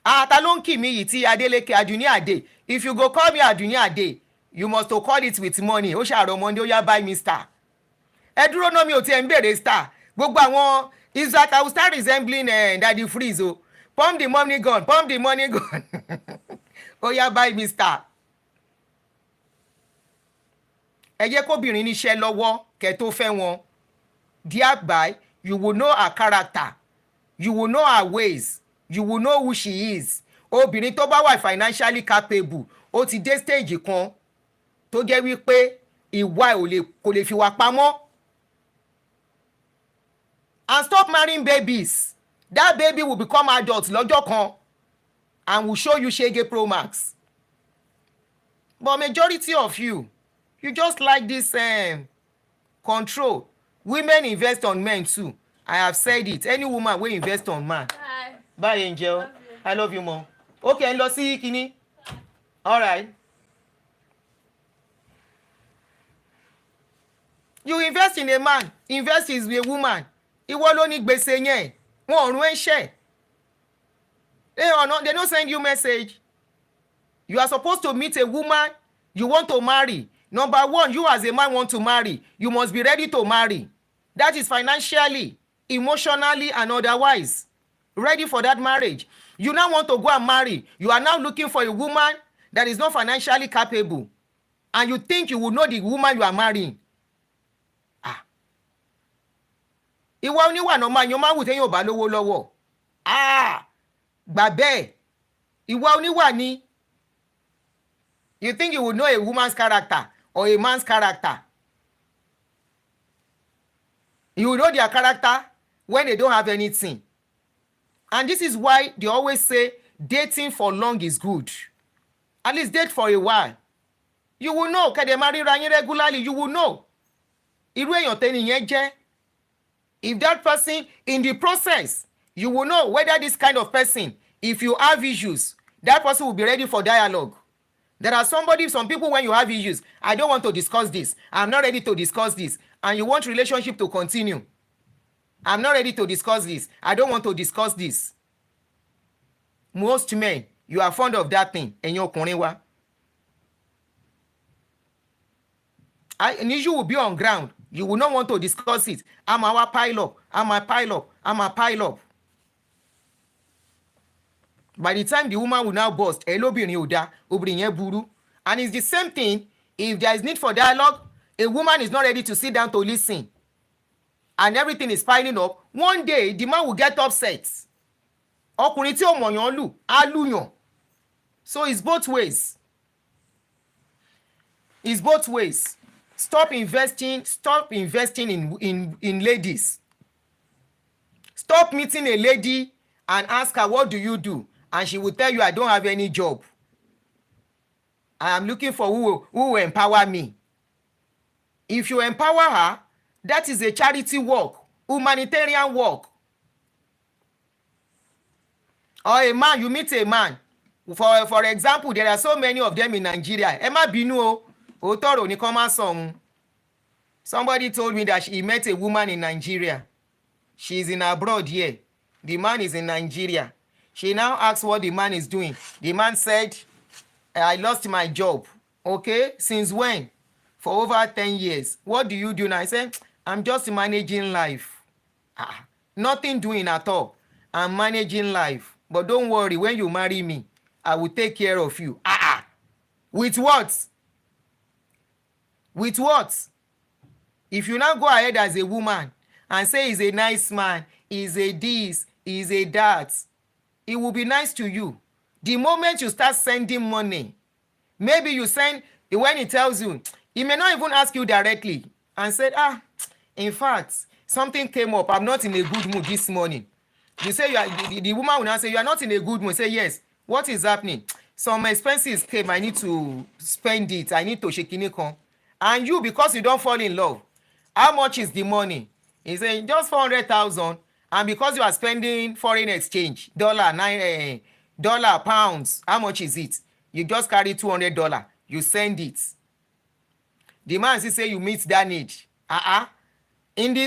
[SPEAKER 1] Ta ló ń kì mí yìí tí Adeleke Aduni Ade. If you go call me Aduni Ade, you must to call it with money. Ó ṣàrọ̀ Monday, ó yá buy me star. Ẹ dúró náà mi ò tiẹ̀ ń bèrè star. Gbogbo àwọn is that I will start resembling Daddy Freeze o. Pump the money gun, pump the money gun. Ó yá buy me star. Ẹ jẹ́ kóbìnrin níṣẹ́ lọ́wọ́ kẹ́ tó fẹ́ wọn. Thereby, you will know her character. You will know her ways. You will know who she is. Obìnrin tó bá wà financially capable, ó ti dé stage kan. tó jẹ́ wípé ìwà kò lè fi wà pamọ́. And stop marrying babies. That baby will become adult lọ́jọ́ kan and will show you Shege Pro Max. But majority of you just like this control. Women invest on men too. I have said it. Any woman will invest on man. Bye, Angel. I love you, Mom. Okay, lọ sí kíní. All right. You invest in a man, invest in a woman. Ìwọ ló ní gbèsè yẹn. Wọ́n ọ̀run ẹ̀ ṣẹ́. They don't send you message. You are supposed to meet a woman you want to marry. Number one, you as a man want to marry. You must be ready to marry. That is financially, emotionally, and otherwise ready for that marriage. You now want to go and marry. You are now looking for a woman that is not financially capable. And you think you will know the woman you are marrying. Ìwọ oníwà náà máa yan máa wù téèyàn ò bá lówó lọ́wọ́. Gbà bẹ́ẹ̀. Ìwọ oníwà ni. You think you will know a woman's character or a man's character. You will know their character when they don't have anything. And this is why they always say dating for long is good. At least date for a while. You will know. Kẹ̀dẹ̀ máa ríra yín regularly. You will know. Irú èèyàn tẹ́ni yẹn jẹ́. If that person, in the process, you will know whether this kind of person, if you have issues, that person will be ready for dialogue. There are some people when you have issues, I don't want to discuss this. I'm not ready to discuss this. And you want relationship to continue. I'm not ready to discuss this. I don't want to discuss this. Most men, you are fond of that thing. And you're ọkùnrin an issue will be on ground. You will not want to discuss it. I'm a pile up. By the time the woman will now burst, and it's the same thing. If there is need for dialogue, a woman is not ready to sit down to listen, and everything is piling up. One day, the man will get upset. So it's both ways. Stop investing in ladies. Stop meeting a lady and ask her, what do you do? And she will tell you, I don't have any job. I am looking for who will empower me. If you empower her, that is a charity work, humanitarian work. Or a man, you meet a man. For example, there are so many of them in Nigeria. Emma Binu, Otoro ni koma song. Somebody told me that he met a woman in Nigeria. She's in abroad here. The man is in Nigeria. She now asked what the man is doing. The man said, I lost my job. Okay, since when? For over 10 years. What do you do now? I said, I'm just managing life. Nothing doing at all. I'm managing life. But don't worry, when you marry me, I will take care of you. With what? With what? If you now go ahead as a woman and say he's a nice man, he's a this, he's a that, it will be nice to you. The moment you start sending money, maybe you send, when he tells you, he may not even ask you directly and said, in fact, something came up. I'm not in a good mood this morning. You say, the woman will now say, you are not in a good mood. Say, yes. What is happening? Some expenses came. I need to spend it. I need to shake in. And you, because you don't fall in love, how much is the money? He saying just 400,000. And because you are spending foreign exchange, dollar, pounds, how much is it? You just carry $200. You send it. The man say you meet that need.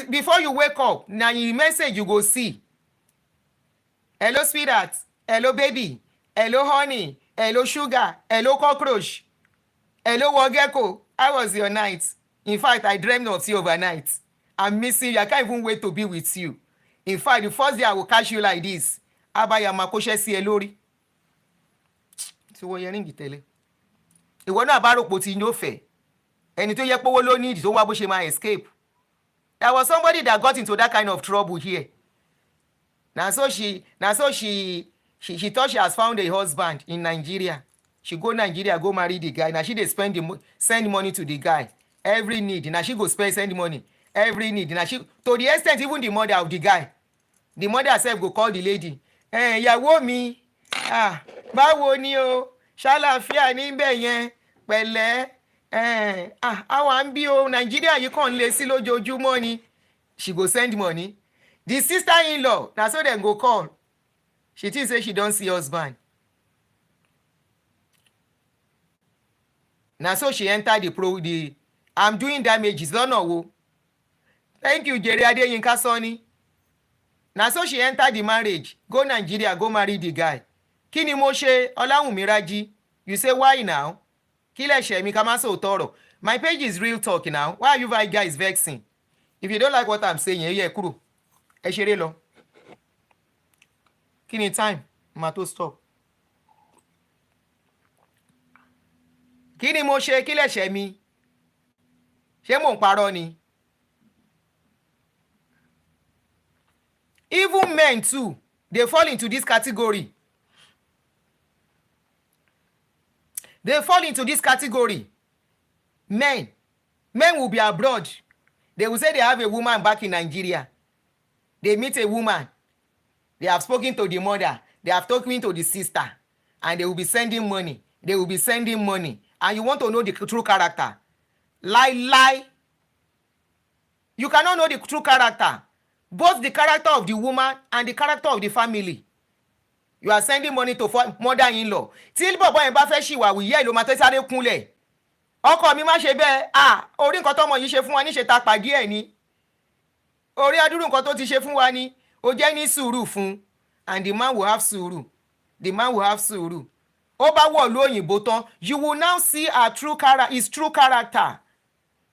[SPEAKER 1] Before you wake up, now the message you go see. Hello, sweetheart. Hello, baby. Hello, honey. Hello, sugar. Hello, cockroach. Hello, wogeko. How was your night? In fact, I dreamed of you overnight. I'm missing you. I can't even wait to be with you. In fact, the first day I will catch you like this. Abaya makoshe si elori. So what you ring tele? Ìwọ náà bá rò pé tí no fe. Ẹni tó yẹ pé owó ló need tó wá bó ṣe máa escape. There was somebody that got into that kind of trouble here. Now so she thought she has found a husband in Nigeria. she go Nigeria go marry the guy. Now she dey send money to the guy every need. Now she go send money every need. Now she, to the extent even the mother of the guy, the mother herself go call the lady, ìyàwó mi, báwo ni o, ṣàlàáfíà níbẹ̀ yẹn, pẹ̀lẹ́, àwa ń bí o, Nàìjíríà yìí kàn lé sí lójoojúmọ́ ni. She go send money. The sister-in-law, na so dem go call. She think say she don see husband. Na so she enter the I'm doing damages lọ́nà wo. Thank you Jerry Adeyinka Sonny. Na so she enter the marriage, go Nigeria go marry the guy. Kí ni mo ṣe, Ọláwùnmí Rájí? You say why now? Kí lẹ ṣe mi ká má sọ tọrọ. My page is real talk now. Why are you guys vexing? If you don't like what I'm saying, ẹ kúrò. Ẹ ṣeré lọ. Kí ni time? Ma tó stop. Kí ni mo ṣe, kí lẹ ṣe mi? Ṣé mò ń parọ́ ni? Even men too, they fall into this category. They fall into this category. Men will be abroad. They will say they have a woman back in Nigeria. They meet a woman. They have spoken to the mother. They have spoken to the sister. And they will be sending money. They will be sending money. And you want to know the true character. Lie. You cannot know the true character. Both the character of the woman and the character of the family. You are sending money to mother-in-law. Tí bọ̀bọ̀ yẹn bá fẹ́ ṣìwà wìyẹ́ ló máa tẹ́ sáré kúnlẹ̀. Ọkọ mi má ṣe bẹ́ẹ̀, orí nǹkan tọ́mọ yìí ṣe fún wa ní ṣe ta pàdé ẹ̀ ni. Orí adúrú nǹkan tó ti ṣe fún wa ni. Ó jẹ́ ní sùúrù fún. And the man will have sùúrù. The man will have sùúrù. Ó bá wọ̀lú òyìnbó tán, you will now see his true character.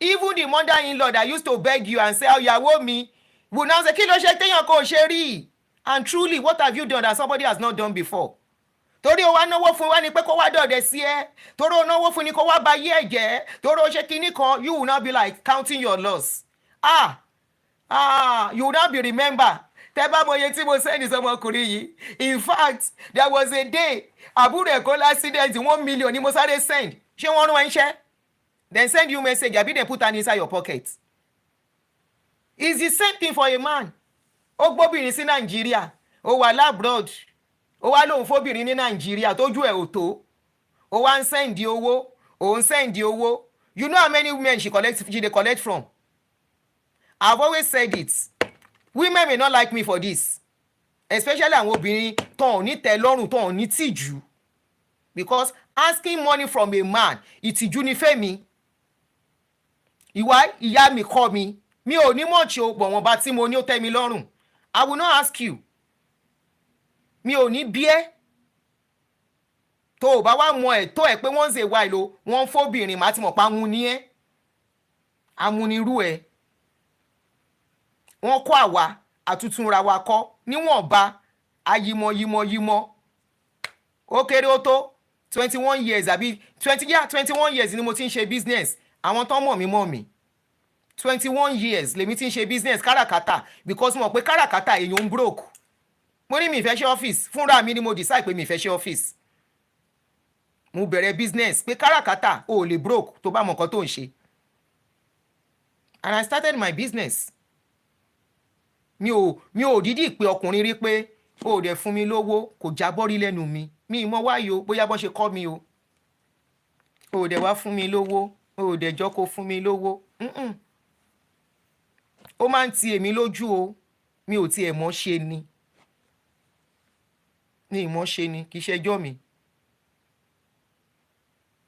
[SPEAKER 1] Even the mother-in-law that used to beg you and say, ìyàwó mi, will now say, kí ló ṣe téèyàn kò ṣe rí? And truly, what have you done that somebody has not done before? Torí o wá náwó fún wa ni pé kó wá dọ̀dẹ̀ sí ẹ. Torí o náwó fún ni kó wá ba yé ẹ̀ jẹ́. Torí o ṣe kinní kan, you will now be like counting your loss. You will now be remember. Tẹ́ bá mọ iye tí mo sẹ́ni sọmọkùnrin yìí. In fact, there was a day, àbúrò ẹ̀kọ́ l'accident 1 million ni mo sáré send. Ṣé wọ́n rán ẹ iṣẹ́? Then send you message, àbí they put am inside your pocket. It's the same thing for a man. Ó gbóbìnrin sí Nàìjíríà, ó wà labroad, ó wá lóun fóbìnrin ní Nàìjíríà tójú ẹ̀ ò tó. Ó wá ń sẹ́ndì owó, ó ń sẹ́ndì owó. You know how many women she dey collect from? I've always said it. Women may not like me for this. Especially àwọn obìnrin tó ò ní tẹ́lọ́rùn, tó ò ní tìjú. Because asking money from a man, ìtìjú ni fẹ́mi. Ìyá mi kọ́ mi. Mi ò ní mọ̀ọ́chì o, bọ̀ wọ́n bá tí mo ní ó tẹ́ mi lọ́rùn. I will not ask you. Mi ò ní bí ẹ́. Tó o bá wá mọ ẹ̀ tó ẹ̀ pé wọ́n ń ṣe wá ìlò, wọ́n ń fóbìnrin màá ti mọ̀ pa amú ní ẹ́. Amúnirú ẹ̀. Wọ́n kọ́ àwa, àtútúnra wa kọ́, níwọ̀nba, ayimọ̀. Ó kéré ó tó 21 years àbí 21 years ni mo ti ń ṣe business. Àwọn tó mọ̀ mí. 21 years lèmi ti ń ṣe business káràkátà because mo mọ̀ pé káràkátà èèyàn ń broke. Mo ní mi fẹ́ ṣe office, fúnra mi ni mo decide pé mi fẹ́ ṣe office. Mo bẹ̀rẹ̀ business pé káràkátà ò lè broke tó bá mọ̀ nǹkan tó ń ṣe. And I started my business. Mi ò dídì pé ọkùnrin rí pé ó dẹ̀ fún mi lówó kò jábọ́ rí lẹ́nu mi. Mi mọ̀ wáyé o bóyá bọ́n ṣe kọ́ mi o. Ó dẹ̀ wá fún mi lówó, ó dẹ̀ jọ́ kó fún mi lówó. Ó máa ń ti èmi lójú o. Mi ò tiẹ̀ mọ̀ ṣe ni. Ní ìmọ̀ ṣe ni kì í ṣẹjọ́ mi.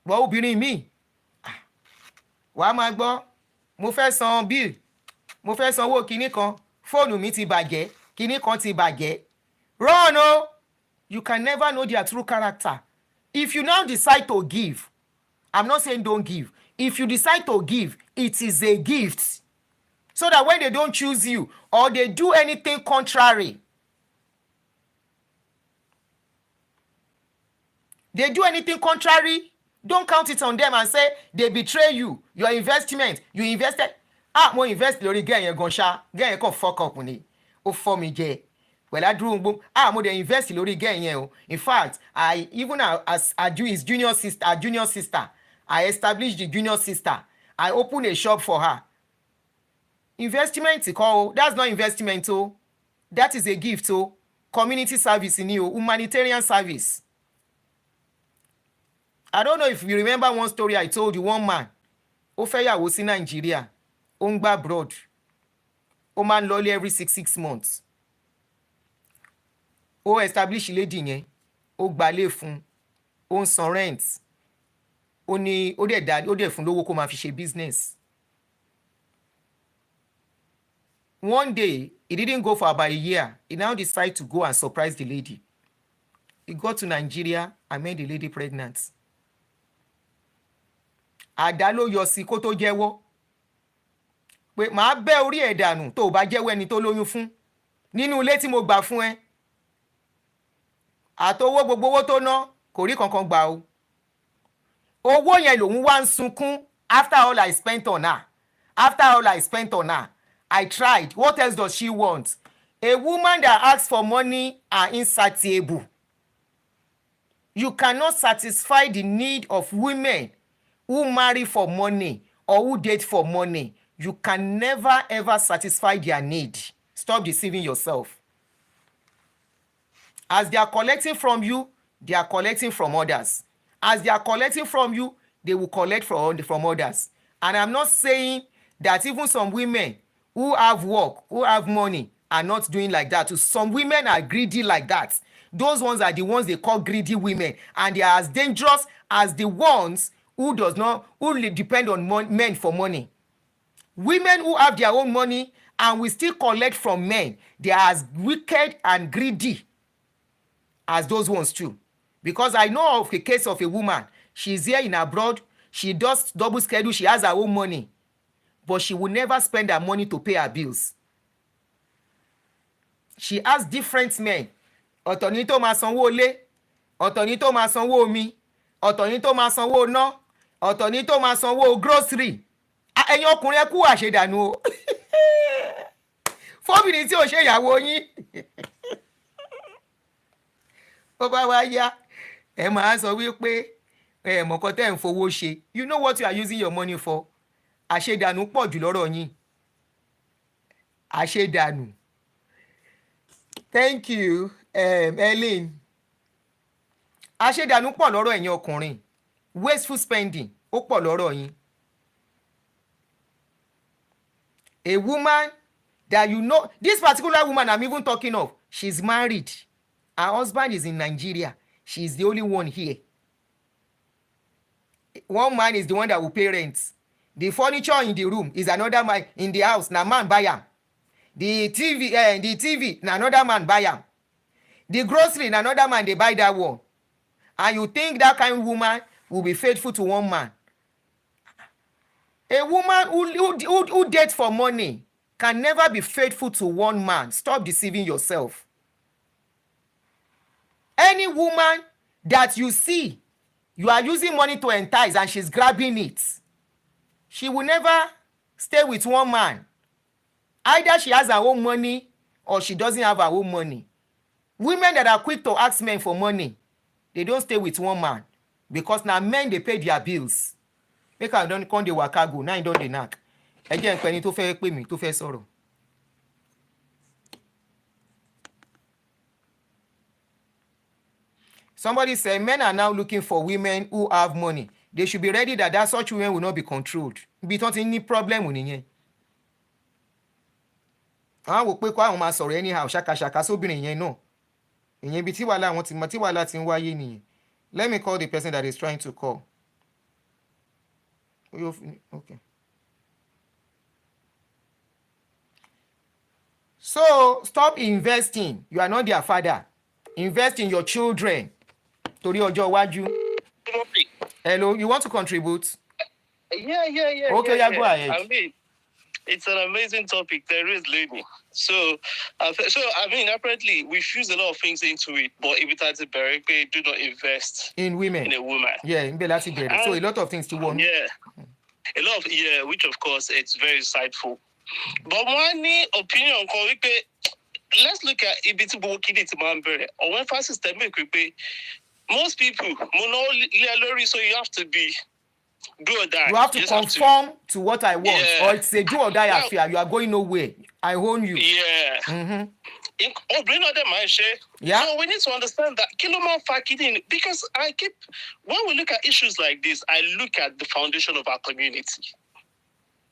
[SPEAKER 1] Bọ́ obìnrin mi, wàá máa gbọ́, mo fẹ́ san bill, mo fẹ́ sanwó kinní kan, fóònù mi ti bàjẹ́, kinní kan ti bàjẹ́. Run o! You can never know their true character. If you now decide to give, I'm not saying don't give. If you decide to give, it is a gift. So that when they don't choose you or they do anything contrary, don't count it on them and say they betray you, your investment, you invested. Mo invest lórí gẹ́ yẹn gan ṣá, gẹ́ yẹn kàn fuck up ni. Ó fọ́ mi jẹ. pẹ̀lú àdúró mo dey invest lórí girl yẹn o. In fact, I even as his junior sister, I established the junior sister. I opened a shop for her. Investment kọ́ o, that's not investment o. That is a gift o. Community service ni o, humanitarian service. I don't know if you remember one story I told you. One man, ó fẹ́ yàwó sí Nigeria, ó ń gbà abroad, ó máa ń lọlé every 6 months. Ó establish lady yẹn, ó gbalé fún, ó ń san rent, ó dẹ̀ fún lówó kó máa fi ṣe business. One day, he didn't go for about a year. He now decided to go and surprise the lady. He got to Nigeria and made the lady pregnant. Àdá ló yọ sí kó tó jẹ́wọ́ pé màá bẹ́ orí ẹ̀ dànù tó bá jẹ́wọ́ ẹni tó lóyún fún nínú ilé tí mo gbà fún ẹ. Àtowó gbogbo owó tó ná kò rí kankan gbà o. Owó yẹn lòun wá ń sunkún. After all I spent on her, I tried. What else does she want? A woman that asks for money are insatiable. You cannot satisfy the need of women who marry for money or who date for money. You can never ever satisfy their need. Stop deceiving yourself. As they are collecting from you, they are collecting from others. As they are collecting from you, they will collect from others. And I'm not saying that even some women who have work, who have money, are not doing like that. Some women are greedy like that. Those ones are the ones they call greedy women, and they are as dangerous as the ones who depend on men for money. Women who have their own money and will still collect from men, they are as wicked and greedy as those ones too. Because I know of a case of a woman. She's here in abroad. She does double schedule. She has her own money, but she will never spend her money to pay her bills. She has different men. Ọ̀tọ̀ ni tó máa sanwó ilé, ọ̀tọ̀ ni tó máa sanwó omi, ọ̀tọ̀ ni tó máa sanwó iná, ọ̀tọ̀ ni tó máa sanwó grocery. Ẹ̀yin ọkùnrin ẹ kú àṣedànù o. Fọ́bìnrin tí ò ṣe ìyàwó yín. Ó bá wá yá, ẹ máa sọ wípé mọ̀kọ́ tẹ́ ń fowó ṣe. You know what you are using your money for? Àṣedànù pọ̀ jù lọ́rọ̀ yín. Àṣedànù. Thank you, Ellen. Àṣedànù pọ̀ lọ́rọ̀ ẹ̀yin ọkùnrin. Wasteful spending ó pọ̀ lọ́rọ̀ yín. A woman that you know, this particular woman I'm even talking of, she's married. Her husband is in Nigeria. She's the only one here. One man is the one that will pay rent. The furniture in the room is another man in the house. Na man buy am. The TV, na another man buy am. The grocery, na another man they buy that one. And you think that kind of woman will be faithful to one man? A woman who dates for money can never be faithful to one man. Stop deceiving yourself. Any woman that you see, you are using money to entice and she's grabbing it, she will never stay with one man. Either she has her own money or she doesn't have her own money. Women that are quick to ask men for money, they don't stay with one man because now men they pay their bills. Make I don't come the waka go, now you don't dey knack. Ẹ jẹ́ n pè ní tó fẹ́ pè mí tó fẹ́ sọ̀rọ̀. Somebody said men are now looking for women who have money. They should be ready that such women will not be controlled. Ibi tó ti ní problem nìyẹn. Àwọn wò pé kó àwọn máa sọ̀rọ̀ anyhow ṣàkàṣàkà sóbìnrin yẹn náà. Ìyẹn ibi tí wàhálà wọn ti mọ tí wàhálà ti ń wáyé nìyẹn. Let me call the person that is trying to call. Okay. So stop investing. You are not their father. Invest in your children. Torí ọjọ́ iwájú. Hello, you want to contribute?
[SPEAKER 2] Yeah.
[SPEAKER 1] Okay, go ahead.
[SPEAKER 2] I mean, it's an amazing topic. There is lady. So apparently we fuse a lot of things into it, but if it has a barricade, do not invest
[SPEAKER 1] in women.
[SPEAKER 2] In a woman.
[SPEAKER 1] Yeah, so a lot of things to want.
[SPEAKER 2] Yeah. Which of course it's very insightful. But one opinion let's look at Ibiti Bokini to Mambere. Or when fast system make most people, so you have to be do or die.
[SPEAKER 1] You have to conform to what I want,
[SPEAKER 2] Yeah.
[SPEAKER 1] or it's a do or die
[SPEAKER 2] Now,
[SPEAKER 1] affair. You are going nowhere. I own you.
[SPEAKER 2] Yeah.
[SPEAKER 1] Mm-hmm.
[SPEAKER 2] Yeah. So we need to understand that Kiloman Fakidin, because when we look at issues like this, I look at the foundation of our community.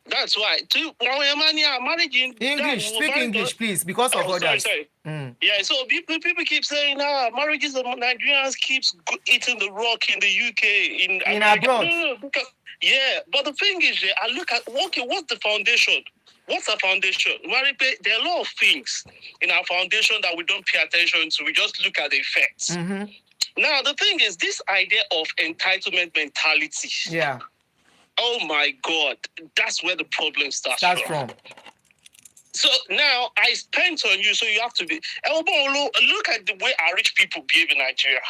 [SPEAKER 2] That's why.
[SPEAKER 1] English, speak English, please, because of others.
[SPEAKER 2] Sorry. Yeah, so people keep saying, marriages of Nigerians keeps eating the rock in the UK, in
[SPEAKER 1] abroad.
[SPEAKER 2] No, because, yeah, but the thing is, I look at, okay, what's the foundation? What's our foundation? There are a lot of things in our foundation that we don't pay attention to. We just look at the effects.
[SPEAKER 1] Mm-hmm.
[SPEAKER 2] Now, the thing is, this idea of entitlement mentality.
[SPEAKER 1] Yeah.
[SPEAKER 2] Oh my God, that's where the problem starts from. So now I spent on you, so you have to be. Look at the way our rich people behave in Nigeria.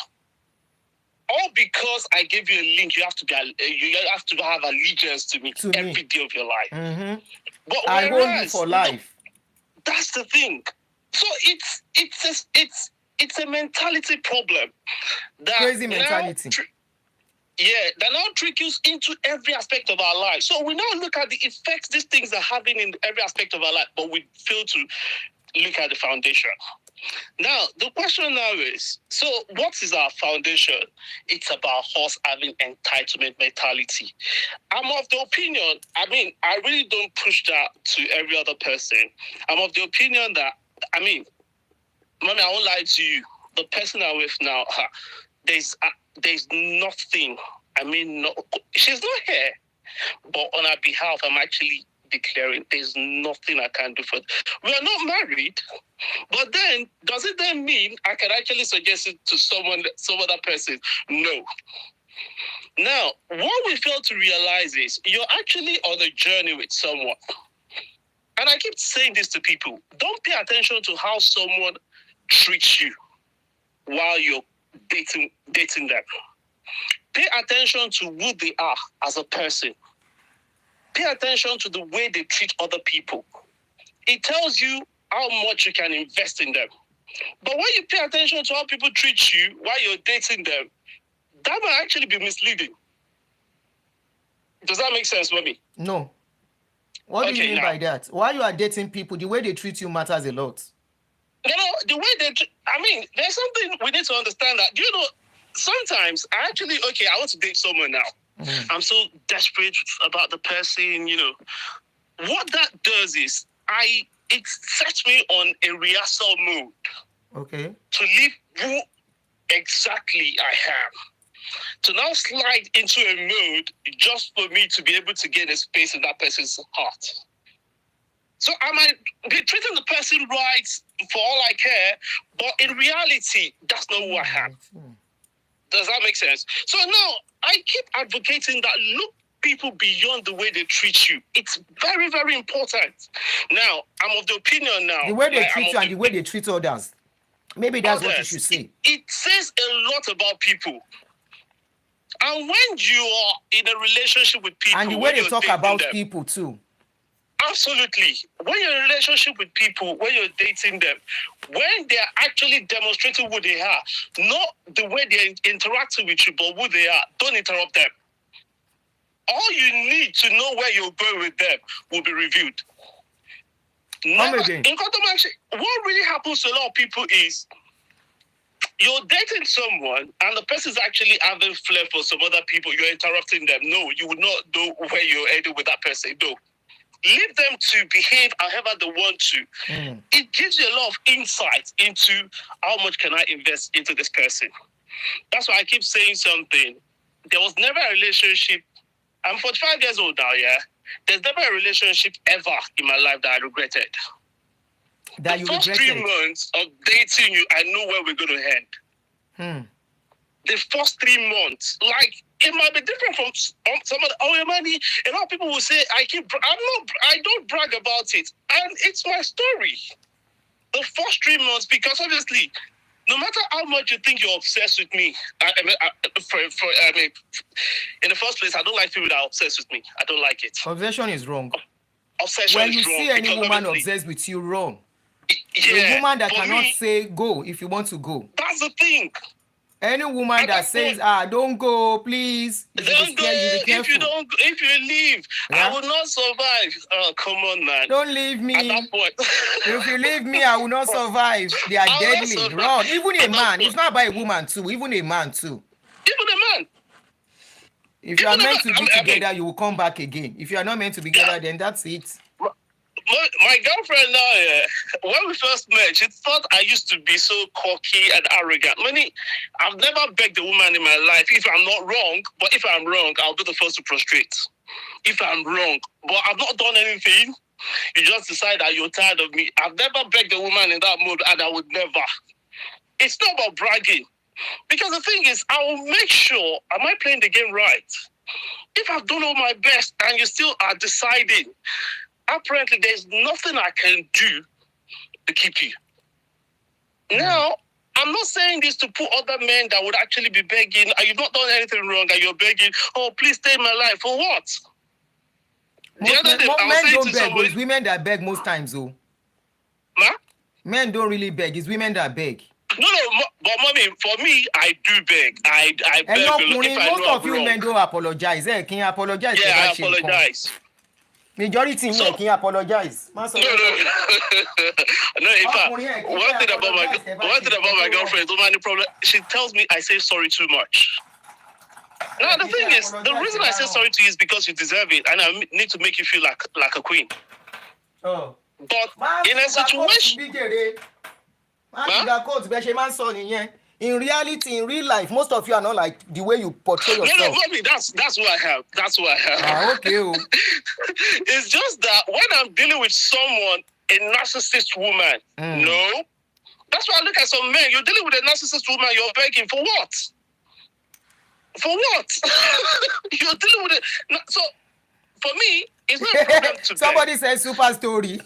[SPEAKER 2] All because I gave you a link, you have to have allegiance to me every day of your life.
[SPEAKER 1] Mm-hmm.
[SPEAKER 2] But
[SPEAKER 1] I hold you for life.
[SPEAKER 2] That's the thing. So it's a mentality problem.
[SPEAKER 1] Crazy mentality.
[SPEAKER 2] That now trickles into every aspect of our life. So we now look at the effects these things are having in every aspect of our life, but we fail to look at the foundation. Now, the question now is, so what is our foundation? It's about us having entitlement mentality. I'm of the opinion, I really don't push that to every other person. I'm of the opinion that, mommy, I won't lie to you. The person I'm with now, there's nothing. She's not here, but on her behalf, I'm actually declaring there's nothing I can do for it. We are not married, but then does it then mean I can actually suggest it to some other person? No. Now, what we fail to realize is you're actually on a journey with someone. And I keep saying this to people. Don't pay attention to how someone treats you while you're dating them. Pay attention to who they are as a person. Pay attention to the way they treat other people. It tells you how much you can invest in them. But when you pay attention to how people treat you while you're dating them, that might actually be misleading. Does that make sense, Mommy?
[SPEAKER 1] No. What do you mean by that? While you are dating people, the way they treat you matters a lot.
[SPEAKER 2] The way there's something we need to understand that, sometimes I want to date someone now. I'm so desperate about the person, What that does is it sets me on a rehearsal mode.
[SPEAKER 1] Okay.
[SPEAKER 2] To live who exactly I am. To now slide into a mode just for me to be able to get a space in that person's heart. So I might be treating the person right for all I care, but in reality, that's not who I am. Does that make sense? So now I keep advocating that look people beyond the way they treat you. It's very, very important. Now, I'm of the opinion now.
[SPEAKER 1] The way they treat you and the way they treat others. Maybe that's what you should say.
[SPEAKER 2] It says a lot about people. And when you are in a relationship with people...
[SPEAKER 1] And the way they talk about people too.
[SPEAKER 2] Absolutely. When you're in a relationship with people, when you're dating them, when they're actually demonstrating who they are, not the way they're interacting with you, but who they are, don't interrupt them. All you need to know where you're going with them will be reviewed. Now, what really happens to a lot of people is you're dating someone and the person's actually having flair for some other people. You're interrupting them. No, you would not know where you're heading with that person. No. Leave them to behave however they want to. It gives you a lot of insight into how much can I invest into this person. That's why I keep saying something. There was never a relationship. I'm 45 years old now, yeah? There's never a relationship ever in my life that I regretted.
[SPEAKER 1] The
[SPEAKER 2] first 3 months of dating you, I know where we're going to end. The first 3 months, it might be different from some of the a lot of people will say I don't brag about it, and it's my story. The first 3 months, because obviously, no matter how much you think you're obsessed with me, in the first place, I don't like people that are obsessed with me. I don't like it.
[SPEAKER 1] Obsession is wrong.
[SPEAKER 2] Obsession
[SPEAKER 1] when
[SPEAKER 2] is
[SPEAKER 1] you
[SPEAKER 2] wrong.
[SPEAKER 1] See any woman obsessed with you, wrong. A woman that
[SPEAKER 2] for
[SPEAKER 1] cannot
[SPEAKER 2] me,
[SPEAKER 1] say go if you want to go.
[SPEAKER 2] that's the thing.
[SPEAKER 1] Any woman
[SPEAKER 2] At
[SPEAKER 1] that
[SPEAKER 2] that
[SPEAKER 1] says,
[SPEAKER 2] point,
[SPEAKER 1] don't go, please. You should be
[SPEAKER 2] don't go.
[SPEAKER 1] scared, you be
[SPEAKER 2] If you
[SPEAKER 1] careful.
[SPEAKER 2] don't, if you leave,
[SPEAKER 1] Yeah?
[SPEAKER 2] I will not survive. Oh, come on, man.
[SPEAKER 1] Don't leave
[SPEAKER 2] At
[SPEAKER 1] me.
[SPEAKER 2] that point,
[SPEAKER 1] If you leave me, I will not survive. They are
[SPEAKER 2] I will not
[SPEAKER 1] deadly.
[SPEAKER 2] survive.
[SPEAKER 1] Run. Even a
[SPEAKER 2] At that
[SPEAKER 1] man. It's
[SPEAKER 2] point,
[SPEAKER 1] not about a woman too. Even a man too.
[SPEAKER 2] even a man,
[SPEAKER 1] If you are
[SPEAKER 2] even a man.
[SPEAKER 1] meant to be
[SPEAKER 2] I mean,
[SPEAKER 1] together, you will come back again. If you are not meant to be together, then that's it.
[SPEAKER 2] my girlfriend now, when we first met, she thought I used to be so cocky and arrogant. I've never begged a woman in my life if I'm not wrong, but if I'm wrong, I'll be the first to prostrate. If I'm wrong, but I've not done anything, you just decide that you're tired of me. I've never begged a woman in that mode, and I would never. It's not about bragging. Because the thing is, I will make sure, am I playing the game right? If I've done all my best and you still are deciding, apparently there's nothing I can do to keep you. Now, I'm not saying this to put other men that would actually be begging, you've not done anything wrong, and you're begging, oh, please stay in my life. For what?
[SPEAKER 1] Men don't beg, but it's women that beg most times, though.
[SPEAKER 2] Ma?
[SPEAKER 1] Men don't really beg, it's women that beg.
[SPEAKER 2] No, but mommy, for me, I do beg. I beg.
[SPEAKER 1] Most of you men don't apologize. Can you apologize?
[SPEAKER 2] Yeah, I apologize.
[SPEAKER 1] Majority men can you apologize.
[SPEAKER 2] No. In fact, one thing about my girlfriend, don't mind the problem. She tells me I say sorry too much. Now the thing is, the reason I say sorry to you is because you deserve it, and I need to make you feel like a queen.
[SPEAKER 1] Oh.
[SPEAKER 2] But in a situation.
[SPEAKER 1] In reality, in real life, most of you are not like the way you portray yourself.
[SPEAKER 2] No, mommy, that's what I have. That's what I have.
[SPEAKER 1] Okay.
[SPEAKER 2] It's just that when I'm dealing with someone, a narcissist woman, no. That's why I look at some men. You're dealing with a narcissist woman, you're begging for what? For what? You're dealing with it. So, for me, it's not a problem to
[SPEAKER 1] somebody said super story.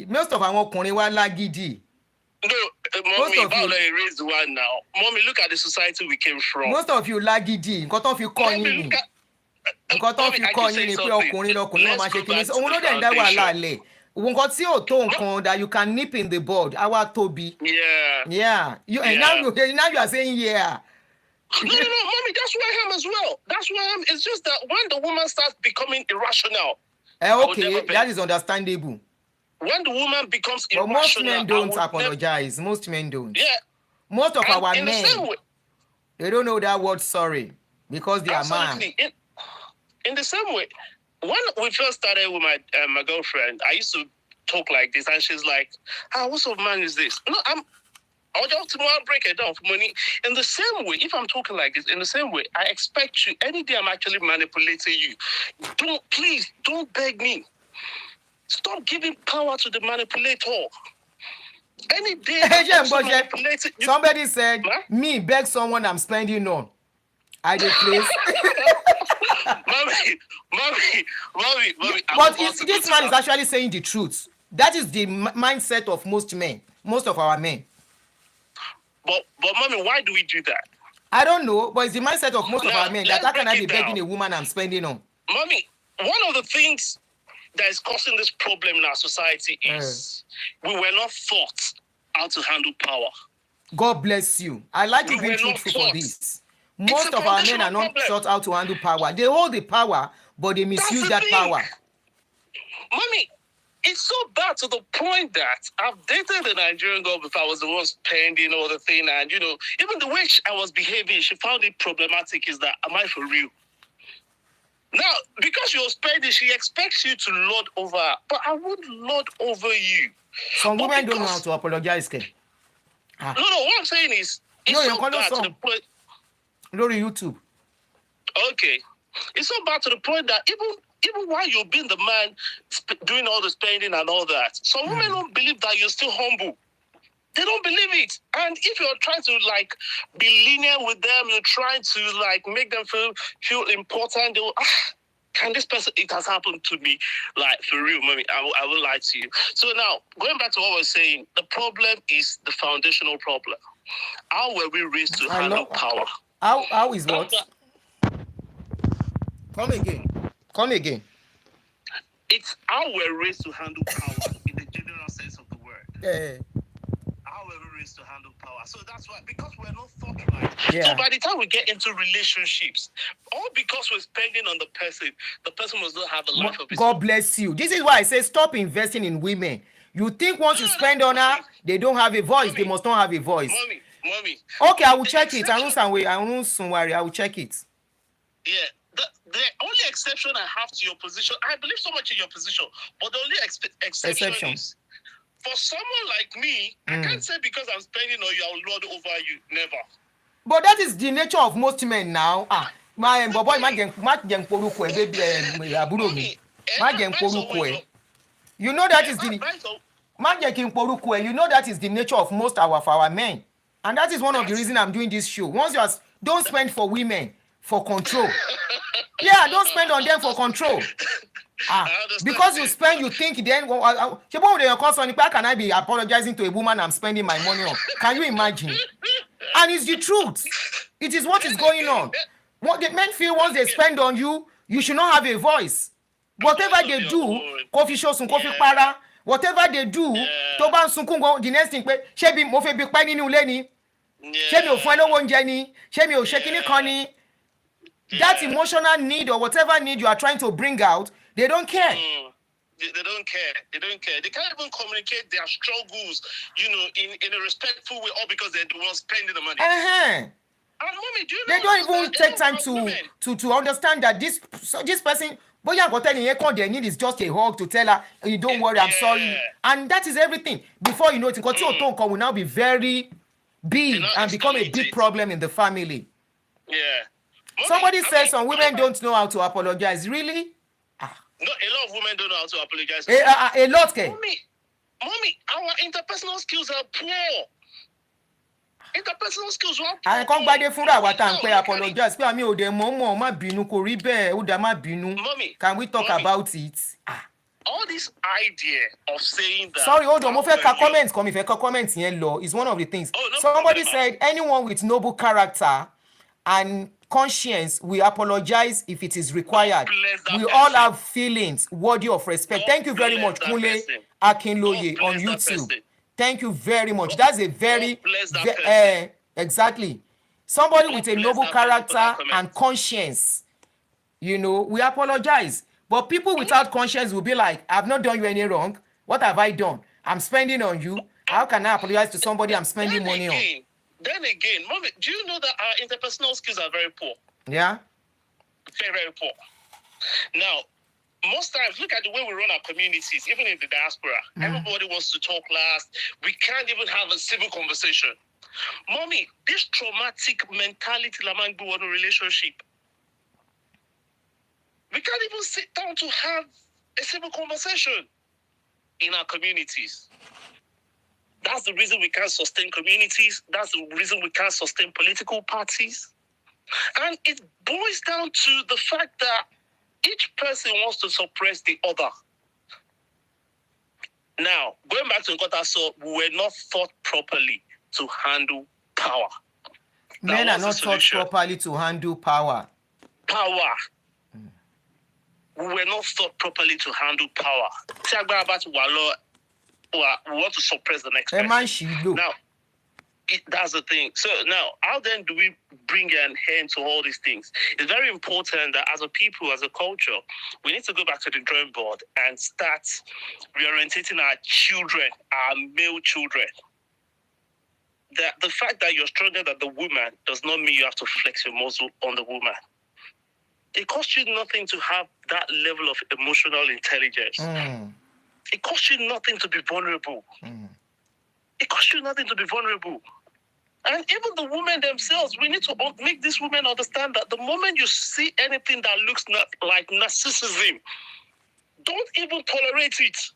[SPEAKER 1] Most of our ọkùnrin wa lágídí.
[SPEAKER 2] No, mommy, about like raised one now. Mommy, look at the society we came from.
[SPEAKER 1] Most of you lágídí. Nǹkan tó fi kọ́ yín ni. Nǹkan tó fi kọ́ yín ni pé ọkùnrin lọkùnrin máa ṣe kíní. Òun ló dẹ̀ ń dá wàhálà lẹ̀. Nǹkan tí ò tó nǹkan that you can nip in the bud. Àwa tóbi. Yeah. And now you are saying yeah.
[SPEAKER 2] No, mommy, that's who I am as well. That's who I am. It's just that when the woman starts becoming irrational.
[SPEAKER 1] Okay, that is understandable.
[SPEAKER 2] When the woman becomes
[SPEAKER 1] irrational. But most men don't apologize. Most men don't. Yeah. Most of our men, they don't know that word sorry because they are man.
[SPEAKER 2] In the same way, when we first started with my girlfriend, I used to talk like this, and she's like, what sort of man is this? No, I'll just break it down for money. In the same way, if I'm talking like this, in the same way, I expect you, any day I'm actually manipulating you, please don't beg me. Stop giving power to the manipulator. Any day
[SPEAKER 1] somebody said, me beg someone I'm spending on. I do place. Mommy. But this man is actually saying the truth. That is the mindset of most men, most of our men.
[SPEAKER 2] But mommy, why do we do that?
[SPEAKER 1] I don't know, but it's the mindset of most of our men that how can I be begging a woman I'm spending on?
[SPEAKER 2] Mommy, one of the things that is causing this problem in our society is we were not taught how to handle power.
[SPEAKER 1] God bless you. I like you being truthful for this. Most of our men are not taught how to handle power. They hold the power, but they misuse that power.
[SPEAKER 2] Mommy, it's so bad to the point that I've dated a Nigerian girl before. I was the one spending all the thing, and even the way I was behaving, she found it problematic. Is that, am I for real? Now, because you're spending, she expects you to lord over her, but I won't lord over you.
[SPEAKER 1] Some women don't know how to apologize, Ken.
[SPEAKER 2] No, what I'm saying is, it's so bad to the point.
[SPEAKER 1] Not on YouTube.
[SPEAKER 2] Okay, it's so bad to the point that even while you're being the man doing all the spending and all that, some women don't believe that you're still humble. They don't believe it. And if you're trying to be lenient with them, you're trying to make them feel important, they will, can this person, it has happened to me, for real, mommy, I will lie to you. So now, going back to what we're saying, the problem is the foundational problem. How were we raised to handle power?
[SPEAKER 1] How is what? Come again. Come again.
[SPEAKER 2] It's how we're raised to handle power in the general sense of the word. How we're raised to handle power. So that's why, because we're not thought right.
[SPEAKER 1] Yeah.
[SPEAKER 2] So by the time we get into relationships, all because we're spending on the person must not have a life of his
[SPEAKER 1] God
[SPEAKER 2] own.
[SPEAKER 1] bless you. This is why I say stop investing in women. You think once you spend on her, they don't have a voice. They must not have a voice.
[SPEAKER 2] Mommy.
[SPEAKER 1] Okay, I will check it. I won't worry. I will check it.
[SPEAKER 2] Yeah. The only exception I have to your position, I believe so much in your position, but the only exception is for someone like me, I can't say because I'm spending on you, I'll lord over you. Never.
[SPEAKER 1] But that is the nature of most men now. My boy, my gang poruko baby aburo mi. My gang poruko. You know that is the my gang poruko. You know that is the nature of most of our men. And that is one of the reasons I'm doing this show. Once you don't spend for women for control. Yeah, don't spend on them for control. Because you spend, you think then, can I be apologizing to a woman I'm spending my money on? Can you imagine? And it's the truth. It is what is going on. What the men feel once they spend on you, you should not have a voice. Whatever they do, coffee show sun coffee para. Whatever they do, toban sunkungo, the next thing, shebi mo fe bi pa nínú ilé ni. Shebi o fún ẹ lówó oúnjẹ ni. Shebi o ṣe kíní kan ni. That emotional need or whatever need you are trying to bring out, they don't care.
[SPEAKER 2] They don't care. They can't even communicate their struggles, in a respectful way, all because they're the ones spending the money. And mommy, do you know
[SPEAKER 1] they don't even take time to understand that this person, what they need is just a hug to tell her, you don't worry, I'm sorry. And that is everything. Before you know it, will now be very big and become a big problem in the family.
[SPEAKER 2] Yeah.
[SPEAKER 1] Somebody says some women don't know how to apologize. Really?
[SPEAKER 2] No, a lot of women don't know how to apologize.
[SPEAKER 1] A lot, okay.
[SPEAKER 2] Mommy, our interpersonal skills are poor. Interpersonal skills are poor.
[SPEAKER 1] I can't buy the food I apologize. But I mean, Mommy, can we talk about it?
[SPEAKER 2] All this idea of saying that.
[SPEAKER 1] Sorry, hold on. Comments is one of the things. Somebody said anyone with noble character and conscience, we apologize if it is required. We all have feelings worthy of respect. Thank you very much, Kunle Akinloye on YouTube. Thank you very much. That's a very exactly. Somebody with a noble character and conscience, we apologize. But people without conscience will be like, I've not done you any wrong. What have I done? I'm spending on you. How can I apologize to somebody I'm spending money on?
[SPEAKER 2] Then again, Mommy, do you know that our interpersonal skills are very poor?
[SPEAKER 1] Yeah.
[SPEAKER 2] Very, very poor. Now, most times, look at the way we run our communities, even in the diaspora. Everybody wants to talk last. We can't even have a civil conversation. Mommy, this traumatic mentality among in a relationship. We can't even sit down to have a civil conversation in our communities. That's the reason we can't sustain communities. That's the reason we can't sustain political parties. And it boils down to the fact that each person wants to suppress the other. Now, going back to Nkota, so we were not taught properly to handle power.
[SPEAKER 1] Men are not taught properly to handle power.
[SPEAKER 2] We were not taught properly to handle power. We want to suppress the next person. Now, that's the thing. So now, how then do we bring an end to all these things? It's very important that as a people, as a culture, we need to go back to the drawing board and start reorientating our children, our male children. The fact that you're stronger than the woman does not mean you have to flex your muscle on the woman. It costs you nothing to have that level of emotional intelligence. It costs you nothing to be vulnerable. It costs you nothing to be vulnerable. And even the women themselves, we need to make these women understand that the moment you see anything that looks like narcissism, don't even tolerate it.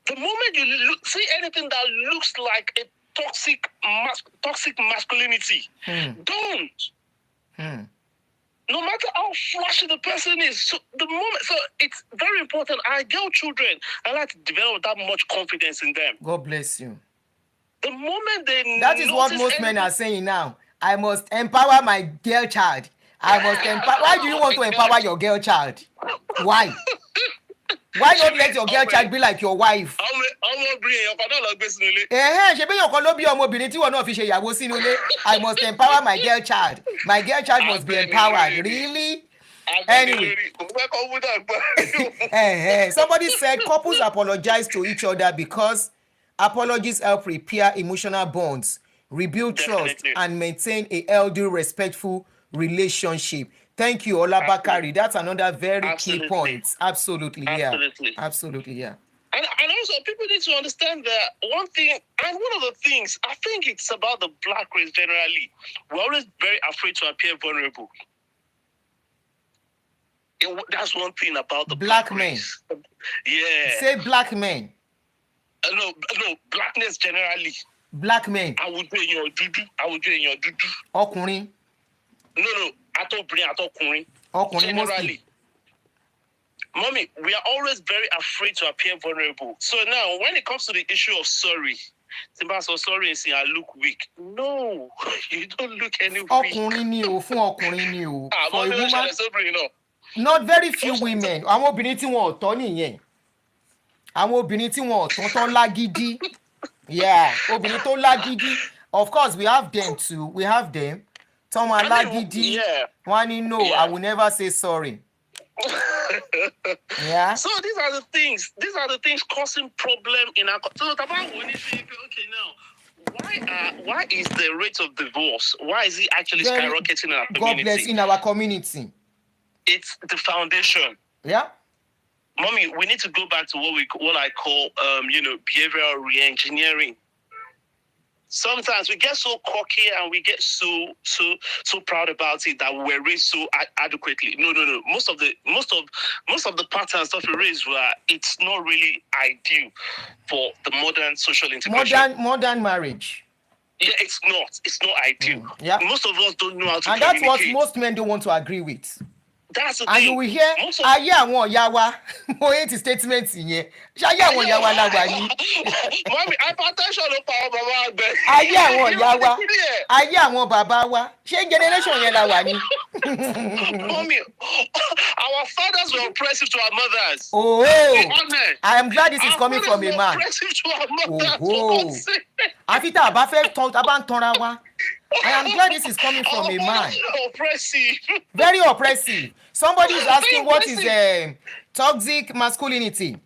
[SPEAKER 2] The moment you see anything that looks like a toxic masculinity, don't. No matter how flashy the person is, so it's very important. Our girl children, I like to develop that much confidence in them.
[SPEAKER 1] God bless you.
[SPEAKER 2] The moment they
[SPEAKER 1] that is what most men are saying now. I must empower my girl child. I must empower. Why do you want to empower your girl child? Why? Why not let your girl child be like your wife?
[SPEAKER 2] ọmọbìnrin èèyàn kan náà lọ gbé sínú ilé.
[SPEAKER 1] Ṣe bí èèyàn kan ló bí ọmọbìnrin tí wọn náà fi ṣe ìyàwó sínú ilé. I must empower my girl child. My girl child must be empowered. Really? Anyway. Somebody said couples apologize to each other because apologies help repair emotional bonds, rebuild trust, and maintain a healthy, respectful relationship. Thank you, Ola Bakari. That's another very key point. Absolutely, yeah. Absolutely, yeah.
[SPEAKER 2] And also, people need to understand that one thing, and one of the things, I think it's about the black race generally. We're always very afraid to appear vulnerable. That's one thing about the black men. Race. Yeah.
[SPEAKER 1] Say black men.
[SPEAKER 2] No, blackness generally.
[SPEAKER 1] Black men.
[SPEAKER 2] I would do in your dudu.
[SPEAKER 1] Ọkùnrin.
[SPEAKER 2] No. Atọkùnrin.
[SPEAKER 1] Generally.
[SPEAKER 2] Mommy, we are always very afraid to appear vulnerable. So now, when it comes to the issue of sorry, Simba so sorry and say I look weak. No, you don't look any weak.
[SPEAKER 1] Ọkùnrin ni o, fún ọkùnrin ni o. For a woman,
[SPEAKER 2] no.
[SPEAKER 1] Not very few women. Àwọn obìnrin tí wọn ò tọ́ nìyẹn. Àwọn obìnrin tí wọn ò tọ́ tán lágídí. Yeah, obìnrin tó lágídí. Of course, we have them too. We have them. Tọ́mọ alágídí.
[SPEAKER 2] Yeah.
[SPEAKER 1] Wọ́n ní no, yeah. I will never say sorry. Yeah.
[SPEAKER 2] So these are the things causing problem in our. So when you say, okay, now, why is the rate of divorce? Why is it actually skyrocketing in our community?
[SPEAKER 1] God bless in our community.
[SPEAKER 2] It's the foundation.
[SPEAKER 1] Yeah.
[SPEAKER 2] Mommy, we need to go back to what I call behavioral re-engineering. Sometimes we get so cocky and we get so proud about it that we're raised so adequately. No. Most of the patterns that we raised it's not really ideal for the modern social integration.
[SPEAKER 1] Modern marriage.
[SPEAKER 2] Yeah, it's not ideal.
[SPEAKER 1] Yeah.
[SPEAKER 2] Most of us don't know how to
[SPEAKER 1] and
[SPEAKER 2] communicate.
[SPEAKER 1] That's what most men don't want to agree with.
[SPEAKER 2] That's the
[SPEAKER 1] and
[SPEAKER 2] thing.
[SPEAKER 1] you will hear ayé àwọn ìyá wa mo hate statement yẹn ṣé ayé àwọn ìyá wa lágbà ni.
[SPEAKER 2] Mami, hypertension ló pa àwọn bàbá àgbẹ̀.
[SPEAKER 1] Ayé àwọn ìyá wa ayé àwọn bàbá wa ṣé generation yẹn la wà ni.
[SPEAKER 2] Mami, our fathers were oppressive to our mothers.
[SPEAKER 1] Oh, I am glad this is coming from a man.
[SPEAKER 2] Oppressive to our mothers.
[SPEAKER 1] Oh, àfi tá a bá fẹ́ tán tá a bá ń tanra wa. I am glad this is coming from a man.
[SPEAKER 2] Oppressive.
[SPEAKER 1] Very oppressive. Somebody is asking what is toxic masculinity.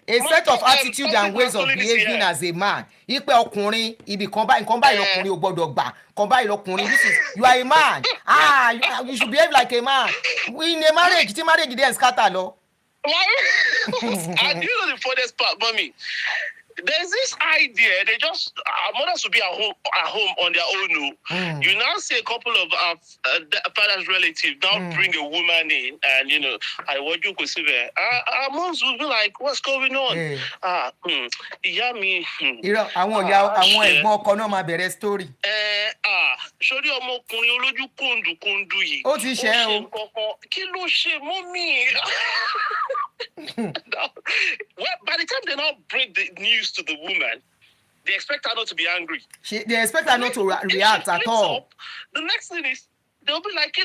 [SPEAKER 1] A set of attitude and ways of behaving as a man. Ipe ọkùnrin ibi kan báyìí lọkùnrin ò gbọdọ̀ gbà. Kan báyìí lọkùnrin you are a man. You should behave like a man. In a marriage, tí marriage dey scatter lọ.
[SPEAKER 2] And you know the funniest part, mommy? There's this idea, our mothers will be at home on their own. You now see a couple of our father's relatives now bring a woman in, and I want you to see there. Our moms will be like, what's going on?
[SPEAKER 1] Yummy. Àwọn ẹ̀gbọ́n ọkọ náà máa bẹ̀rẹ̀ story.
[SPEAKER 2] Sórí ọmọkùnrin olójú kòndùkòndù yìí.
[SPEAKER 1] Ó ti ṣe o.
[SPEAKER 2] Kí ló ṣe mọ́mì? By the time they now bring the news to the woman, they expect her not to be angry.
[SPEAKER 1] They expect her not to react at all.
[SPEAKER 2] The next thing is, they'll be like,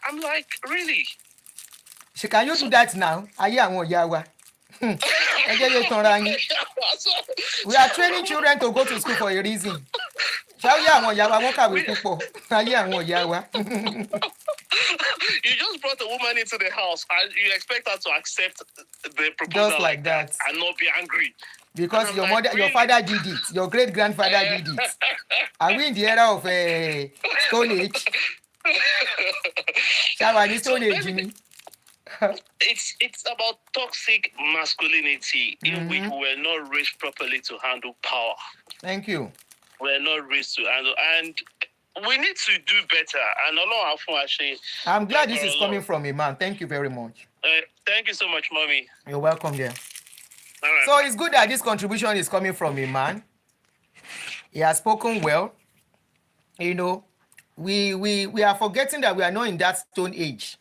[SPEAKER 2] I'm like, really?
[SPEAKER 1] Can you do that now? Ayé àwọn ìyá wa. We are training children to go to school for a reason. Ayé àwọn ìyá wa wọ́n kàwé púpọ̀. Ayé àwọn ìyá wa.
[SPEAKER 2] You just brought a woman into the house and you expect her to accept the proposal
[SPEAKER 1] just like that
[SPEAKER 2] and not be angry.
[SPEAKER 1] Because your your father did it, your great grandfather did it. Are we in the era of Stone Age? Stone Age.
[SPEAKER 2] It's about toxic masculinity in which we're not raised properly to handle power.
[SPEAKER 1] Thank you.
[SPEAKER 2] We're not raised to handle, and we need to do better. And
[SPEAKER 1] I'm glad this is coming from a man. Thank you very much.
[SPEAKER 2] Thank you so much, Mommy.
[SPEAKER 1] You're welcome there.
[SPEAKER 2] All right.
[SPEAKER 1] So it's good that this contribution is coming from a man. He has spoken well. We are forgetting that we are not in that stone age.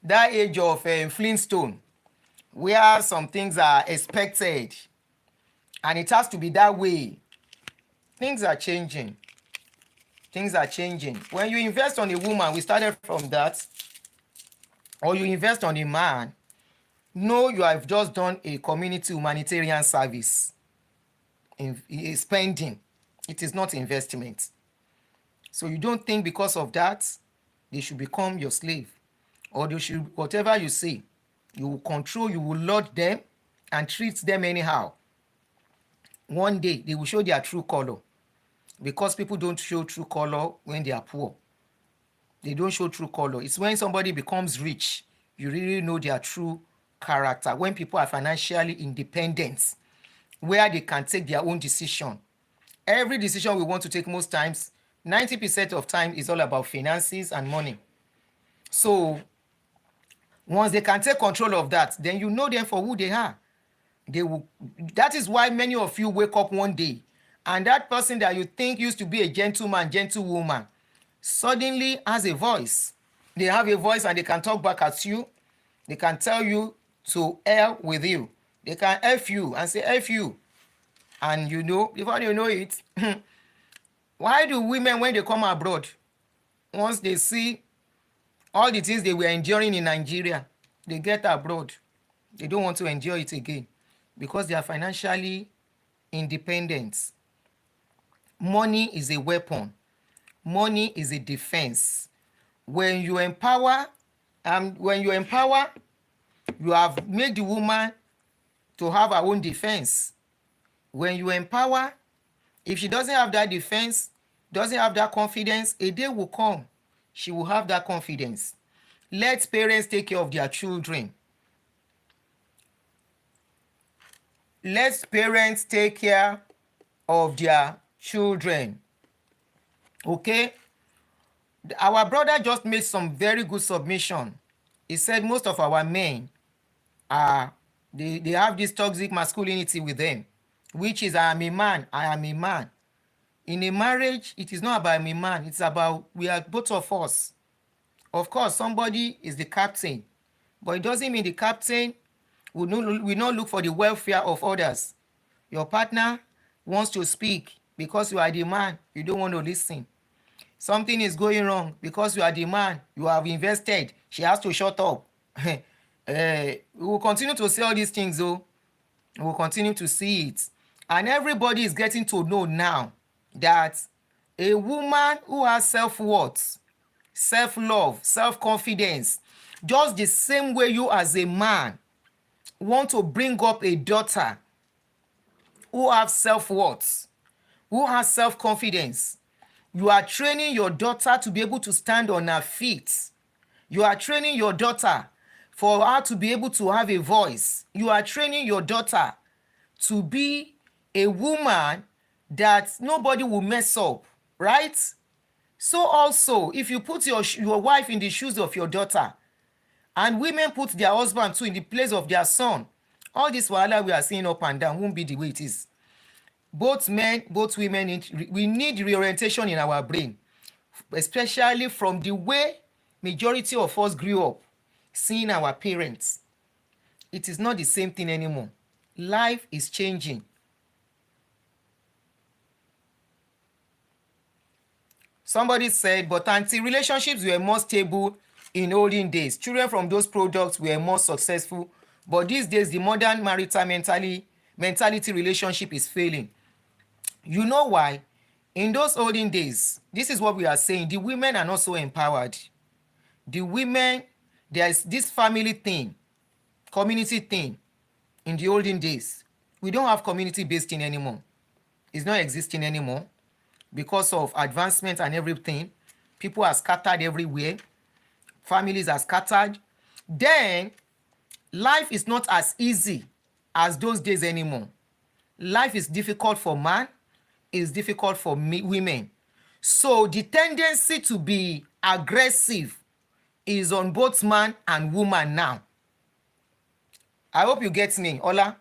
[SPEAKER 1] That age of Flintstone, where some things are expected. And it has to be that way. Things are changing. Things are changing. When you invest on a woman, we started from that, or you invest on a man, no, you have just done a community humanitarian service in spending. It is not investment. So you don't think because of that they should become your slave, or they should, whatever you say, you will control, you will lord them and treat them anyhow. One day they will show their true color, because people don't show true color when they are poor. They don't show true color. It's when somebody becomes rich, you really know their true character. When people are financially independent, where they can take their own decision. Every decision we want to take, most times, 90% of time is all about finances and money. So once they can take control of that, then you know them for who they are. They will. That is why many of you wake up one day and that person that you think used to be a gentleman, gentlewoman, suddenly has a voice. They have a voice and they can talk back at you. They can tell you to hell with you. They can F you and say F you. And you know, before you know it, why do women, when they come abroad, once they see all the things they were enduring in Nigeria, they get abroad, they don't want to endure it again because they are financially independent. Money is a weapon. Money is a defense. When you empower, you have made the woman to have her own defense. When you empower, if she doesn't have that defense, doesn't have that confidence, a day will come, she will have that confidence. Let parents take care of their children. Let parents take care of their children. Okay? Our brother just made some very good submission. He said most of our men are, they have this toxic masculinity with them, which is I am a man, I am a man. In a marriage, it is not about me man, it's about we are both of us. Of course, somebody is the captain, but it doesn't mean the captain will not look for the welfare of others. Your partner wants to speak because you are the man, you don't want to listen. Something is going wrong because you are the man, you have invested, she has to shut up. We will continue to see all these things though. We will continue to see it. And everybody is getting to know now that a woman who has self-worth, self-love, self-confidence, just the same way you as a man want to bring up a daughter who has self-worth, who has self-confidence. You are training your daughter to be able to stand on her feet. You are training your daughter for her to be able to have a voice. You are training your daughter to be a woman that nobody will mess up, right? So also, if you put your wife in the shoes of your daughter, and women put their husband too in the place of their son, all this wahala we are seeing up and down won't be the way it is. Both men, both women, we need reorientation in our brain, especially from the way majority of us grew up seeing our parents. It is not the same thing anymore. Life is changing. Somebody said, but auntie, relationships were more stable in olden days. Children from those products were more successful. But these days, the modern marital mentality relationship is failing. You know why? In those olden days, this is what we are saying, the women are not so empowered. The women, there is this family thing, community thing in the olden days. We don't have community-based thing anymore. It's not existing anymore. Because of advancement and everything, people are scattered everywhere. Families are scattered. Then, life is not as easy as those days anymore. Life is difficult for man, it's difficult for women. So the tendency to be aggressive is on both man and woman now. I hope you get me, Ola.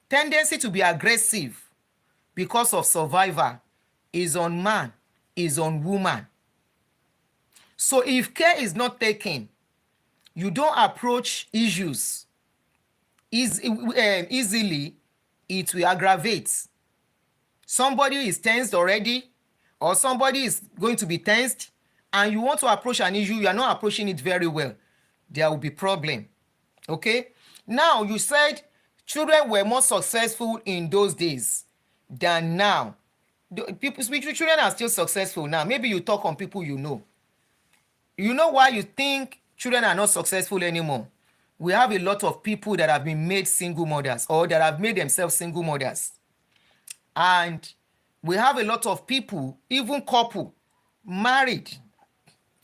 [SPEAKER 1] Tendency to be aggressive because of survival is on man, is on woman. So if care is not taken, you don't approach issues easily, it will aggravate. Somebody is tensed already, or somebody is going to be tensed and you want to approach an issue, you are not approaching it very well, there will be problem. Okay? Now, you said children were more successful in those days than now. Spiritual children are still successful now. Maybe you talk on people you know. You know why you think children are not successful anymore? We have a lot of people that have been made single mothers or that have made themselves single mothers. And we have a lot of people, even couple, married,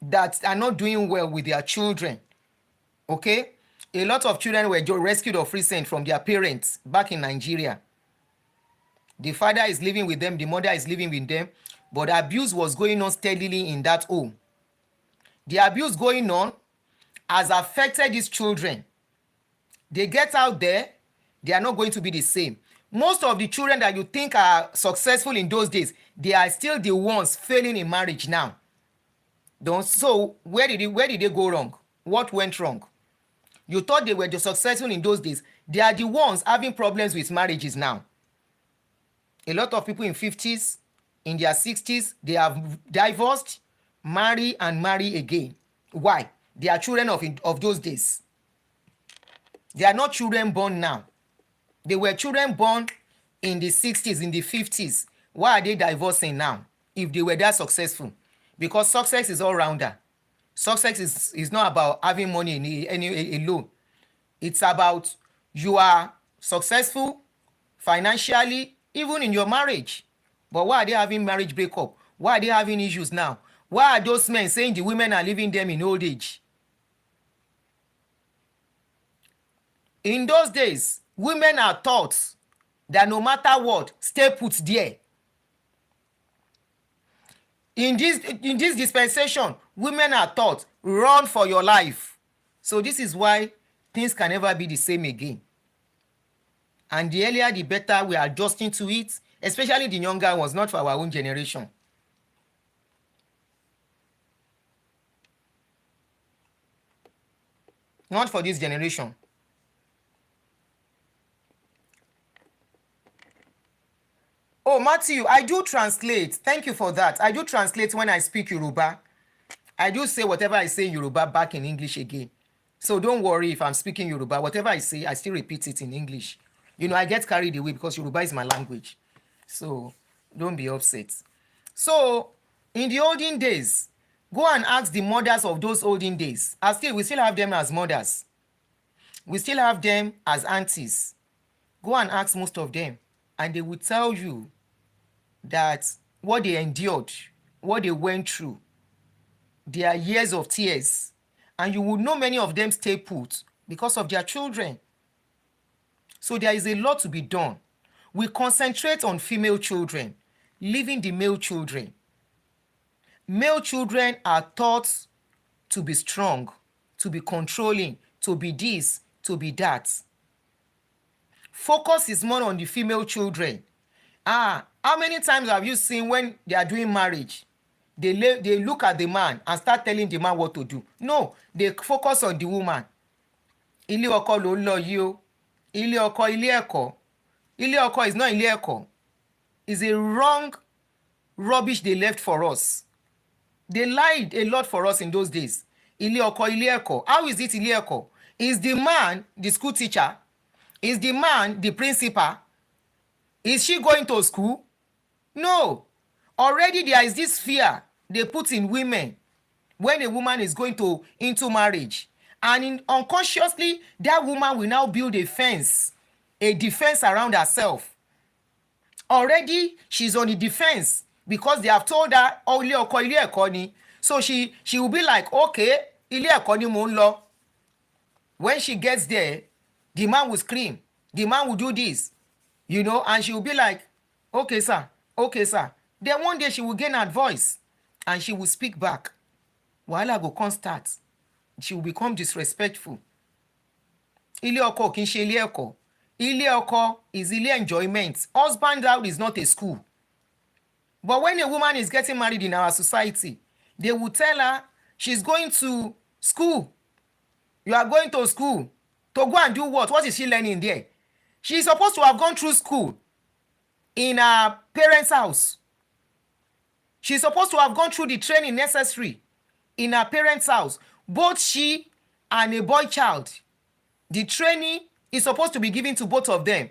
[SPEAKER 1] that are not doing well with their children. Okay? A lot of children were rescued or recent from their parents back in Nigeria. The father is living with them, the mother is living with them, but abuse was going on steadily in that home. The abuse going on has affected these children. They get out there, they are not going to be the same. Most of the children that you think are successful in those days, they are still the ones failing in marriage now. So where did they go wrong? What went wrong? You thought they were the successful in those days. They are the ones having problems with marriages now. A lot of people in 50s, in their 60s, they have divorced, marry and marry again. Why? They are children of those days. They are not children born now. They were children born in the 60s, in the 50s. Why are they divorcing now if they were that successful? Because success is all-rounder. Success is not about having money alone. It's about you are successful financially, even in your marriage. But why are they having marriage breakup? Why are they having issues now? Why are those men saying the women are leaving them in old age? In those days, women are taught that no matter what, stay put there. In this dispensation, women are taught, run for your life. So this is why things can never be the same again. And the earlier, the better we are adjusting to it, especially the younger ones, not for our own generation. Not for this generation. Oh, Matthew, I do translate. Thank you for that. I do translate when I speak Yoruba. I do say whatever I say in Yoruba back in English again. So don't worry if I'm speaking Yoruba. Whatever I say, I still repeat it in English. You know, I get carried away because Yoruba is my language. So don't be upset. So in the olden days, go and ask the mothers of those olden days. We still have them as mothers. We still have them as aunties. Go and ask most of them, and they will tell you that what they endured, what they went through, their years of tears, and you will know many of them stay put because of their children. So there is a lot to be done. We concentrate on female children, leaving the male children. Male children are taught to be strong, to be controlling, to be this, to be that. Focus is more on the female children. How many times have you seen when they are doing marriage, they look at the man and start telling the man what to do? No, they focus on the woman. Ilé ọkọ ló ń lọ yìí o. Ilé ọkọ, ilé ẹ̀kọ́. Ilé ọkọ is not ilé ẹ̀kọ́. It's a wrong rubbish they left for us. They lied a lot for us in those days. Ilé ọkọ, ilé ẹ̀kọ́. How is it ilé ẹ̀kọ́? Is the man the school teacher? Is the man the principal? Is she going to school? No. Already there is this fear they put in women when a woman is going into marriage. And unconsciously, that woman will now build a defense around herself. Already, she's on the defense because they have told her, oh, ilé ọkọ, ilé ẹ̀kọ́ ni. So she will be like, okay, ilé ẹ̀kọ́ ni mò ń lọ. When she gets there, the man will scream. The man will do this, you know, and she will be like, okay, sir. Okay, sir. Then one day she will gain her voice and she will speak back. Wahala go come start. She will become disrespectful. Ilé ọkọ kì í ṣe ilé ẹ̀kọ́. Ilé ọkọ is ilé enjoyment. Husband out is not a school. But when a woman is getting married in our society, they will tell her she's going to school. You are going to school. To go and do what? What is she learning there? She is supposed to have gone through school in her parents' house. She's supposed to have gone through the training necessary in her parents' house. Both she and a boy child. The training is supposed to be given to both of them.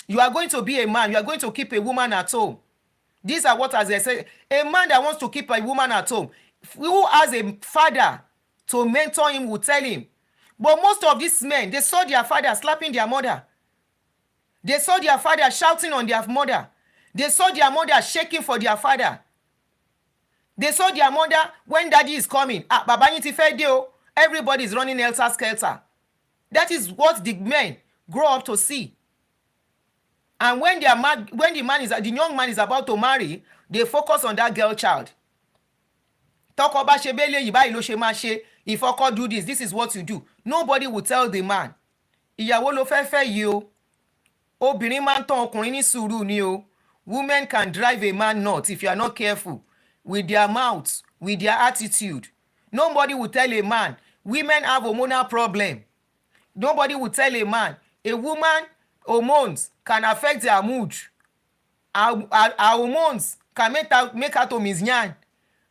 [SPEAKER 1] You are going to be a man. You are going to keep a woman at home. These are what, as I said, a man that wants to keep a woman at home, who has a father to mentor him, will tell him. But most of these men, they saw their father slapping their mother. They saw their father shouting on their mother. They saw their mother shaking for their father. They saw their mother when daddy is coming. Ah, baba yin ti fẹ́ dé o. Everybody is running helter-skelter. That is what the men grow up to see. And when the young man is about to marry, they focus on that girl child. Tọ́kọ bá ṣe bẹ́ẹ̀ léyìí báyìí ló ṣe máa ṣe. If ọkọ do this, this is what you do. Nobody will tell the man. Ìyàwó ló fẹ́ fẹ́ yìí o. Obìnrin máa ń tán ọkùnrin ní sùúrù ni o. Women can drive a man nuts if you are not careful with their mouths, with their attitude. Nobody will tell a man. Women have hormonal problem. Nobody will tell a man. A woman hormones can affect their mood. Our hormones can make her to misyan.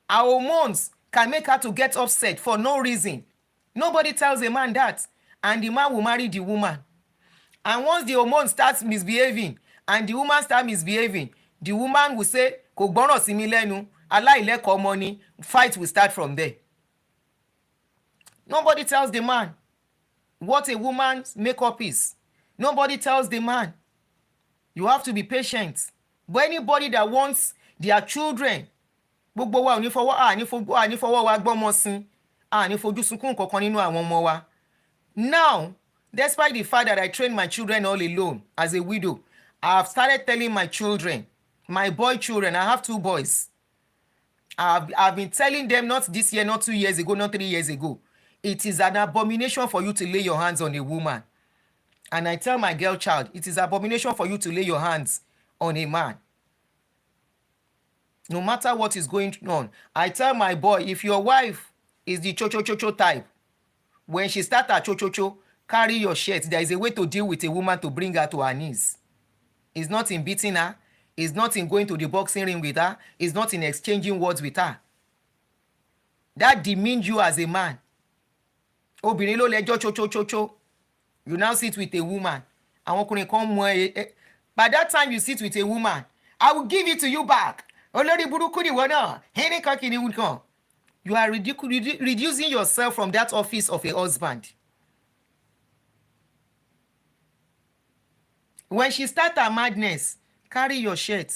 [SPEAKER 1] Our hormones can make her to get upset for no reason. Nobody tells a man that. And the man will marry the woman. And once the hormone starts misbehaving and the woman starts misbehaving, the woman will say, kò gbọ́ràn sí mi lẹ́nu, aláìlẹ́kọ̀ọ́ ọmọ ni, fight will start from there. Nobody tells the man what a woman's makeup is. Nobody tells the man. You have to be patient. But anybody that wants their children, gbogbo wa ò ní fọwọ́ wa gbọ́mọ sin, ní fojú sunkún kankan nínú àwọn ọmọ wa. Now, despite the fact that I trained my children all alone as a widow, I have started telling my children, my boy children, I have 2 boys. I've been telling them, not this year, not 2 years ago, not 3 years ago. It is an abomination for you to lay your hands on a woman. And I tell my girl child, it is an abomination for you to lay your hands on a man. No matter what is going on. I tell my boy, if your wife is the cho-cho-cho-cho type, when she starts her cho-cho-cho, carry your shirt. There is a way to deal with a woman to bring her to her knees. It's not in beating her. It's not in going to the boxing ring with her. It's not in exchanging words with her. That demeans you as a man. Obìnrin ló lẹ́jọ́ cho-cho-cho-cho. You now sit with a woman. Àwọn ọkùnrin kan mú ẹ. By that time you sit with a woman, I will give it to you back. Olórí burúkú ni wọ́n náà. Ẹni kan kì í ní kan. You are reducing yourself from that office of a husband. When she starts her madness, carry your shirt.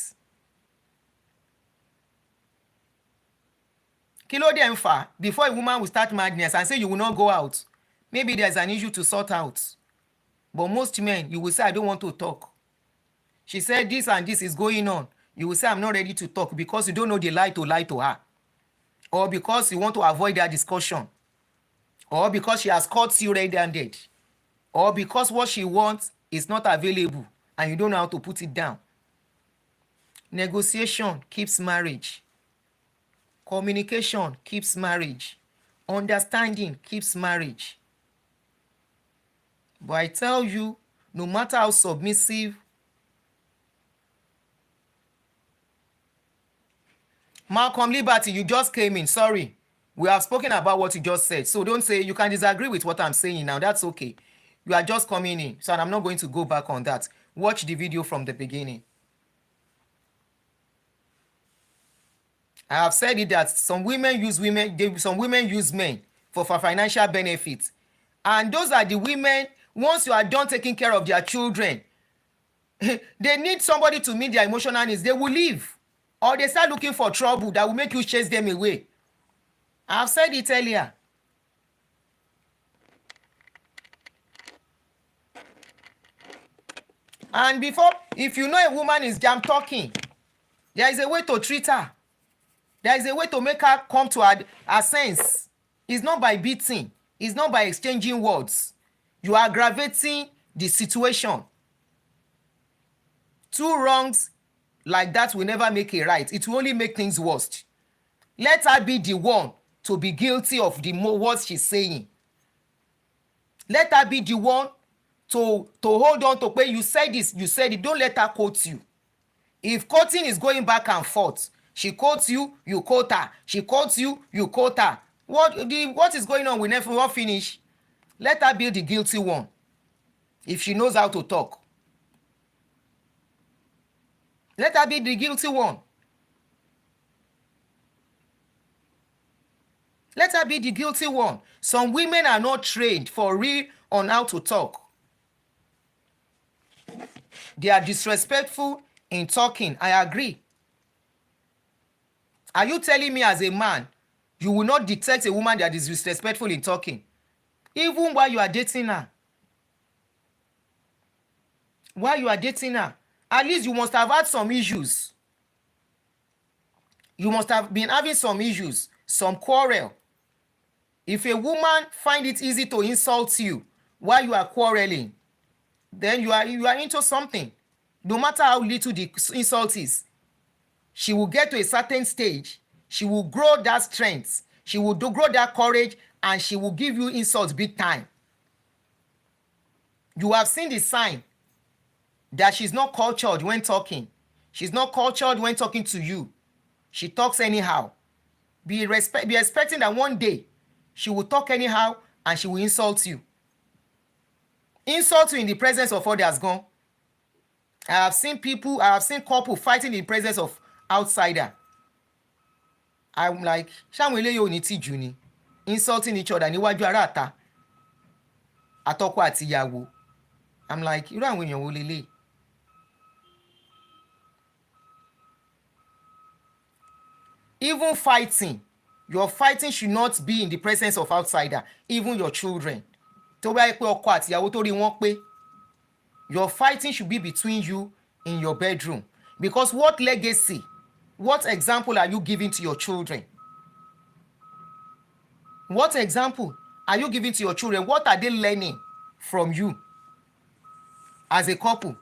[SPEAKER 1] Kí ló dé ń fà? Before a woman will start madness and say you will not go out, maybe there's an issue to sort out. But most men, you will say, I don't want to talk. She said this and this is going on. You will say, I'm not ready to talk because you don't know the lie to her. Or because you want to avoid that discussion. Or because she has caught you red-handed. Or because what she wants is not available and you don't know how to put it down. Negotiation keeps marriage. Communication keeps marriage. Understanding keeps marriage. But I tell you, no matter how submissive, Malcolm Liberty, you just came in. Sorry. We have spoken about what you just said. So don't say, you can disagree with what I'm saying now. That's okay. You are just coming in. So I'm not going to go back on that. Watch the video from the beginning. I have said it that some women use men for financial benefits. And those are the women, once you are done taking care of their children, they need somebody to meet their emotional needs. They will leave. Or they start looking for trouble that will make you chase them away. I have said it earlier. And before, if you know a woman is jam talking, there is a way to treat her. There is a way to make her come to her sense. It's not by beating. It's not by exchanging words. You are aggravating the situation. 2 wrongs like that will never make a right. It will only make things worse. Let her be the one to be guilty of the words she's saying. Let her be the one to hold on to where you said this, you said it. Don't let her quote you. If quoting is going back and forth, she quotes you, you quote her. She quotes you, you quote her. What is going on? We never will finish. Let her be the guilty one. If she knows how to talk. Let her be the guilty one. Let her be the guilty one. Some women are not trained for real on how to talk. They are disrespectful in talking. I agree. Are you telling me as a man, you will not detect a woman that is disrespectful in talking? Even while you are dating her. While you are dating her. At least you must have had some issues. You must have been having some issues, some quarrel. If a woman finds it easy to insult you while you are quarreling, then you are into something. No matter how little the insult is, she will get to a certain stage. She will grow that strength. She will grow that courage, and she will give you insults big time. You have seen the sign that she's not cultured when talking. She's not cultured when talking to you. She talks anyhow. Be expecting that one day she will talk anyhow and she will insult you. Insult you in the presence of others gone. I have seen couple fighting in the presence of outsider. I'm like, ṣáwọn eléyìí ò ní tìjú ni, insulting each other níwájú ará àta, àtọkọ àti ìyàwó. I'm like, irú àwọn èèyàn wo lélẹ̀? Even fighting, your fighting should not be in the presence of outsider, even your children. Tó bá yẹ pé ọkọ àti ìyàwó tó rí wọn pé, your fighting should be between you in your bedroom. Because what legacy, what example are you giving to your children? What example are you giving to your children? What are they learning from you as a couple?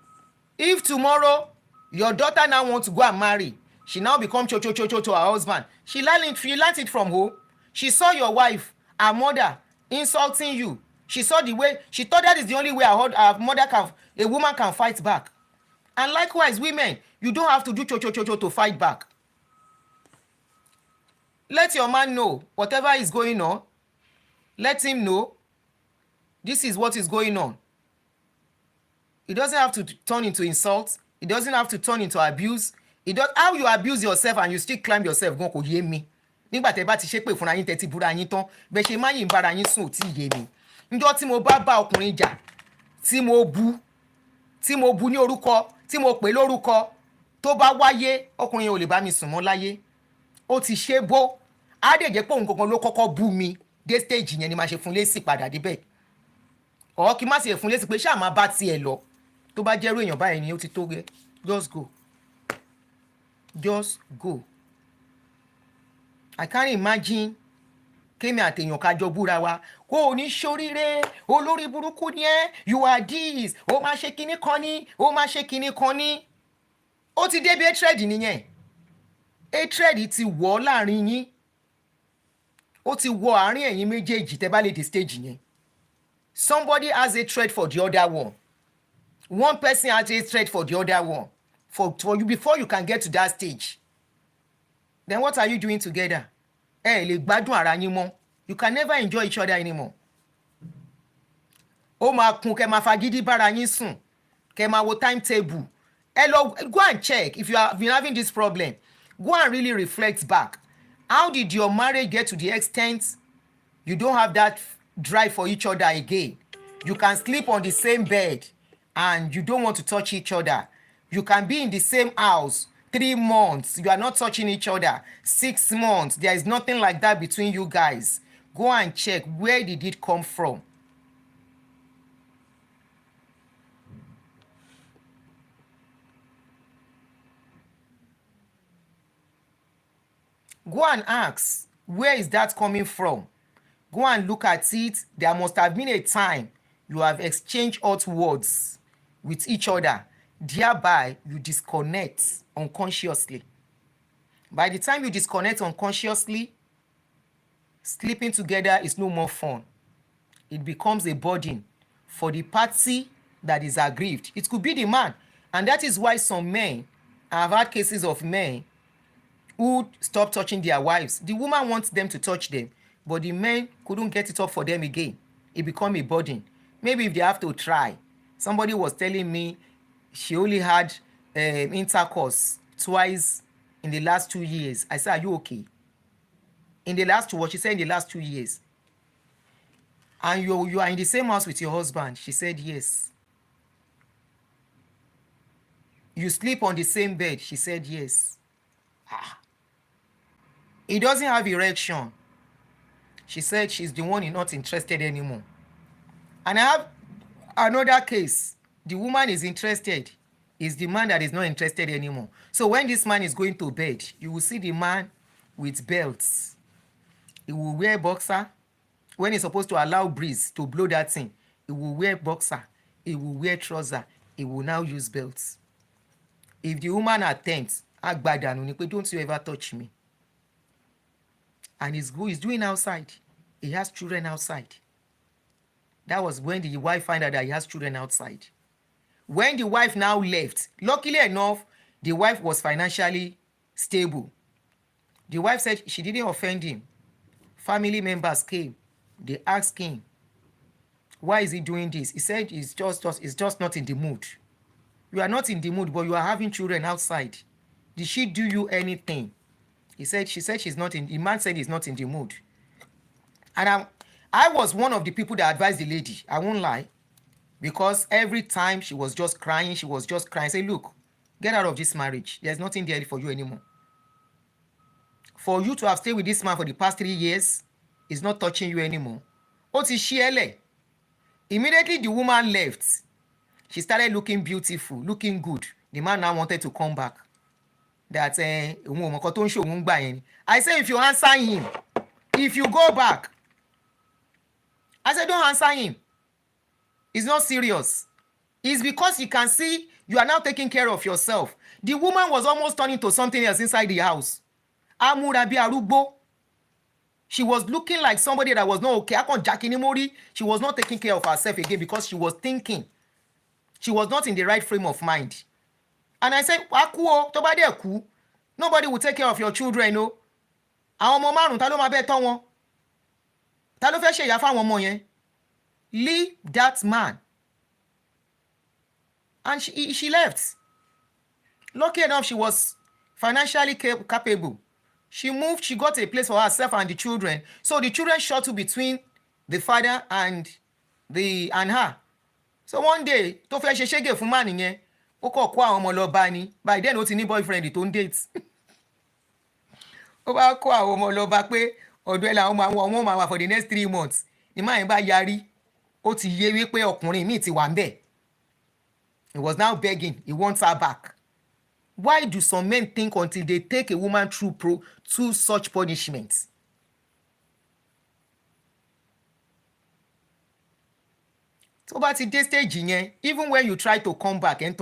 [SPEAKER 1] If tomorrow your daughter now wants to go and marry, she now becomes cho to her husband. She learned it from who? She saw your wife, her mother, insulting you. She saw the way, she thought that is the only way a woman can fight back. And likewise, women, you don't have to do cho to fight back. Let your man know whatever is going on. Let him know this is what is going on. It doesn't have to turn into insult. It doesn't have to turn into abuse. How you abuse yourself and you still climb yourself gan kò yé mi. Nígbà tẹ́ bá ti ṣépè fúnra yín tẹ́ ti búra yín tán, bẹ́ ṣe máa yìn bára yín sùn ò tí yé mi. Níjọ́ tí mo bá ọkùnrin jà, tí mo bu ní orúkọ, tí mo pè lórúkọ, tó bá wáyé, ọkùnrin ò lè bá mi sùn mọ́ láyé. Ó ti ṣe bó. Á dẹ̀ jẹ́ pé òun gangan ló kọ́kọ́ bú mi. Dé stage yẹn ni máa ṣe fún lésì padà débẹ̀. Ọ̀ kí má ṣe fún lésì pé ṣáà máa bá tiẹ̀ lọ. Tó bá jẹ́rú èèyàn báyìí ni ó ti tó gẹ́. Just go. Just go. I can't imagine kémi àtèèyàn kájọ búra wa kó o ní ṣoríire olórí burúkú ni ẹ́, you are this, ó máa ṣe kinní kan ní, ó máa ṣe kinní kan ní. Ó ti débi hatred nìyẹn. Hatred ti wọ̀ láàrin yín. Ó ti wọ àárín ẹ̀yin méjèèjì tẹ́ bá lè dé stage yẹn. Somebody has hatred for the other one. One person has hatred for the other one. For you before you can get to that stage. Then what are you doing together? Lè gbádùn ara yín mọ́. You can never enjoy each other anymore. Ó máa kun kẹ́ máa fagídí bára yín sùn. Kẹ́ máa wo timetable. Go and check if you have been having this problem. Go and really reflect back. How did your marriage get to the extent you don't have that drive for each other again? You can sleep on the same bed and you don't want to touch each other. You can be in the same house 3 months. You are not touching each other. 6 months. There is nothing like that between you guys. Go and check. Where did it come from? Go and ask, where is that coming from? Go and look at it. There must have been a time you have exchanged hot words with each other. Thereby, you disconnect unconsciously. By the time you disconnect unconsciously, sleeping together is no more fun. It becomes a burden for the party that is aggrieved. It could be the man. And that is why some men I've had cases of men who stopped touching their wives. The woman wants them to touch them, but the men couldn't get it up for them again. It become a burden. Maybe if they have to try. Somebody was telling me she only had intercourse twice in the last 2 years. I said, are you okay? In the last 2, what she said, in the last 2 years. And you are in the same house with your husband. She said, yes. You sleep on the same bed. She said, yes. He doesn't have erection. She said she's the one not interested anymore. And I have another case. The woman is interested. It's the man that is not interested anymore. So when this man is going to bed, you will see the man with belts. He will wear boxer. When he's supposed to allow breeze to blow that thing, he will wear boxer. He will wear trouser. He will now use belts. If the woman attempts, don't you ever touch me. And he's doing outside. He has children outside. That was when the wife found out that he has children outside. When the wife now left, luckily enough, the wife was financially stable. The wife said she didn't offend him. Family members came. They asked him, why is he doing this? He said he's just not in the mood. You are not in the mood, but you are having children outside. Did she do you anything? She said she's not in, the man said he's not in the mood. And I was one of the people that advised the lady. I won't lie. Because every time she was just crying. I said, look, get out of this marriage. There's nothing there for you anymore. For you to have stayed with this man for the past 3 years, he's not touching you anymore. Immediately the woman left. She started looking beautiful, looking good. The man now wanted to come back. That I said, if you answer him, if you go back, I said, don't answer him. It's not serious. It's because you can see you are now taking care of yourself. The woman was almost turning to something else inside the house. She was looking like somebody that was not okay. She was not taking care of herself again because she was thinking. She was not in the right frame of mind. And I said, nobody will take care of your children, no. Leave that man. And she left. Lucky enough, she was financially capable. She moved, she got a place for herself and the children. So the children shuttle between the father and her. So one day, tó fẹ́ ṣe ṣégè fún man yẹn, ó kọ̀ kó àwọn ọmọ lọ bá ni. By then, ó ti ní boyfriend tó ń date. Ó bá kó àwọn ọmọ lọ bá pé ọ̀dọ̀ ẹ̀ làwọn ọmọ máa wà for the next 3 months. Ni máa yẹn bá yarí, ó ti yé wípé ọkùnrin míì ti wà ń bẹ̀. He was now begging, he wants her back. Why do some men think until they take a woman through such punishments? So but at this stage, even when you try to come back, if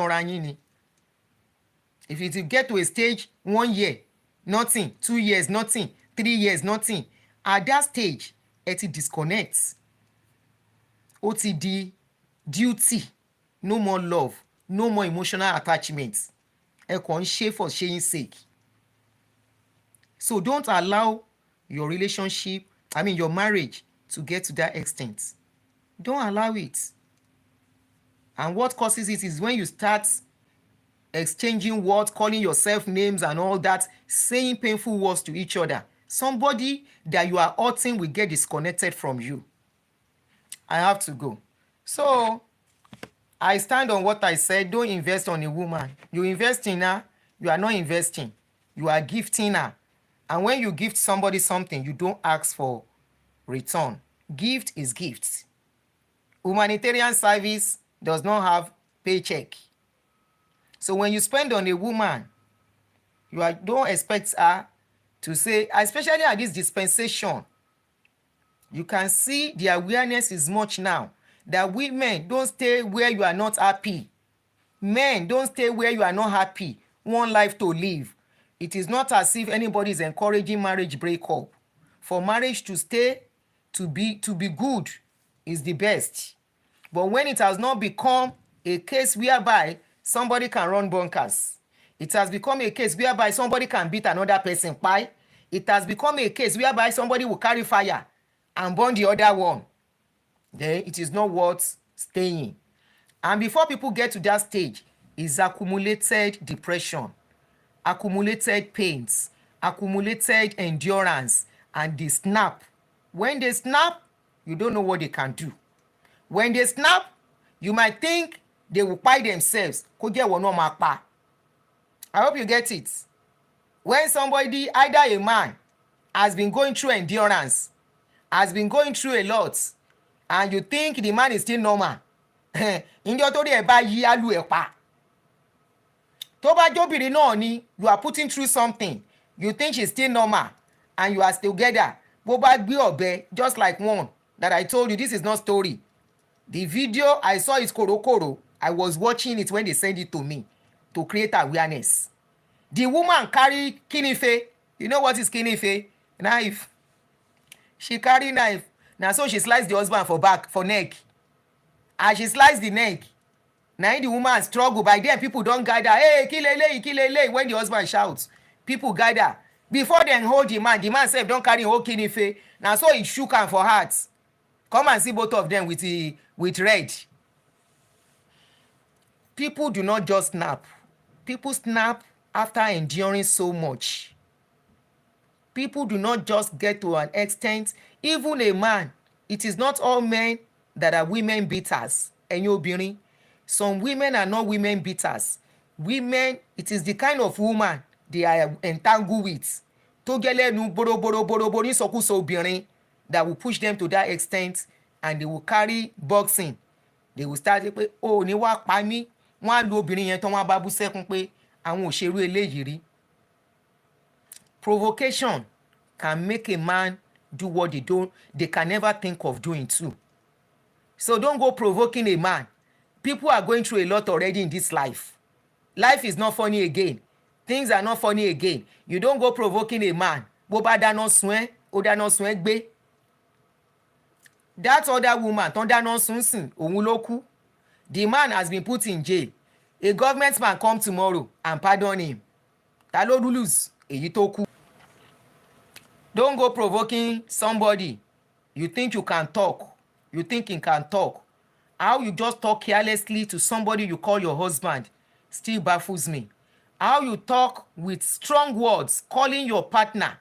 [SPEAKER 1] you get to a stage 1 year, nothing, 2 years, nothing, 3 years, nothing, at that stage, it disconnects. OTD, duty, no more love, no more emotional attachments. For sharing's sake. So don't allow your relationship, your marriage, to get to that extent. Don't allow it. And what causes it is when you start exchanging words, calling yourself names and all that, saying painful words to each other. Somebody that you are hurting will get disconnected from you. I have to go. So I stand on what I said. Don't invest on a woman. You invest in her, you are not investing. You are gifting her. And when you gift somebody something, you don't ask for return. Gift is gift. Humanitarian service does not have paycheck. So when you spend on a woman, don't expect her to say, especially at this dispensation, you can see the awareness is much now that women don't stay where you are not happy. Men don't stay where you are not happy. One life to live. It is not as if anybody is encouraging marriage breakup. For marriage to stay, to be good is the best. But when it has not become a case whereby somebody can run bunkers, It has become a case whereby somebody can beat another person. Why? It has become a case whereby somebody will carry fire and burn the other one. Then it is not worth staying. And before people get to that stage, is accumulated depression, accumulated pains, accumulated endurance, and they snap. When they snap, you don't know what they can do. When they snap, you might think they will buy themselves. I hope you get it. When somebody, either a man, has been going through endurance, has been going through a lot, and you think the man is still normal, ìjọ tó rí ẹ̀ bá yí á lù ẹ̀ pa. Tó bá jóbìnrin náà ni, you are putting through something, you think she's still normal, and you are still together. Bó bá gbé ọ̀bẹ, just like one that I told you, this is not story. The video, I saw it korokoro. I was watching it when they sent it to me to create awareness. The woman carry kinife. You know what is kinife? Knife. She carry knife. Now so she slice the husband for back, for neck. As she slice the neck, now the woman struggle. By then people don't gather. Hey, kilele. When the husband shouts, people gather. Before they hold the man said, don't carry whole kinife. Now so he shook am for heart. Come and see both of them with red. People do not just snap. People snap after enduring so much. People do not just get to an extent. Even a man, it is not all men that are women beaters. Some women are not women beaters. Women, it is the kind of woman they are entangled with. That will push them to that extent, and they will carry boxing. They will start pé oh ní wá pa mí, wọ́n á lo obìnrin yẹn tán wọ́n á bá bú sẹ́kún pé àwọn ò ṣerú eléyìí rí. Provocation can make a man do what they can never think of doing too. So don't go provoking a man. People are going through a lot already in this life. Life is not funny again. Things are not funny again. You don't go provoking a man. Bó bá dáná sun ẹ́, ó dáná sun ẹ́ gbé. That other woman tó dáná sun sìn, òun ló kú. The man has been put in jail. A government man come tomorrow and pardon him. Ta ló lose? Èyí tó kú. Don't go provoking somebody. You think you can talk. You think you can talk. How you just talk carelessly to somebody you call your husband still baffles me. How you talk with strong words, calling your partner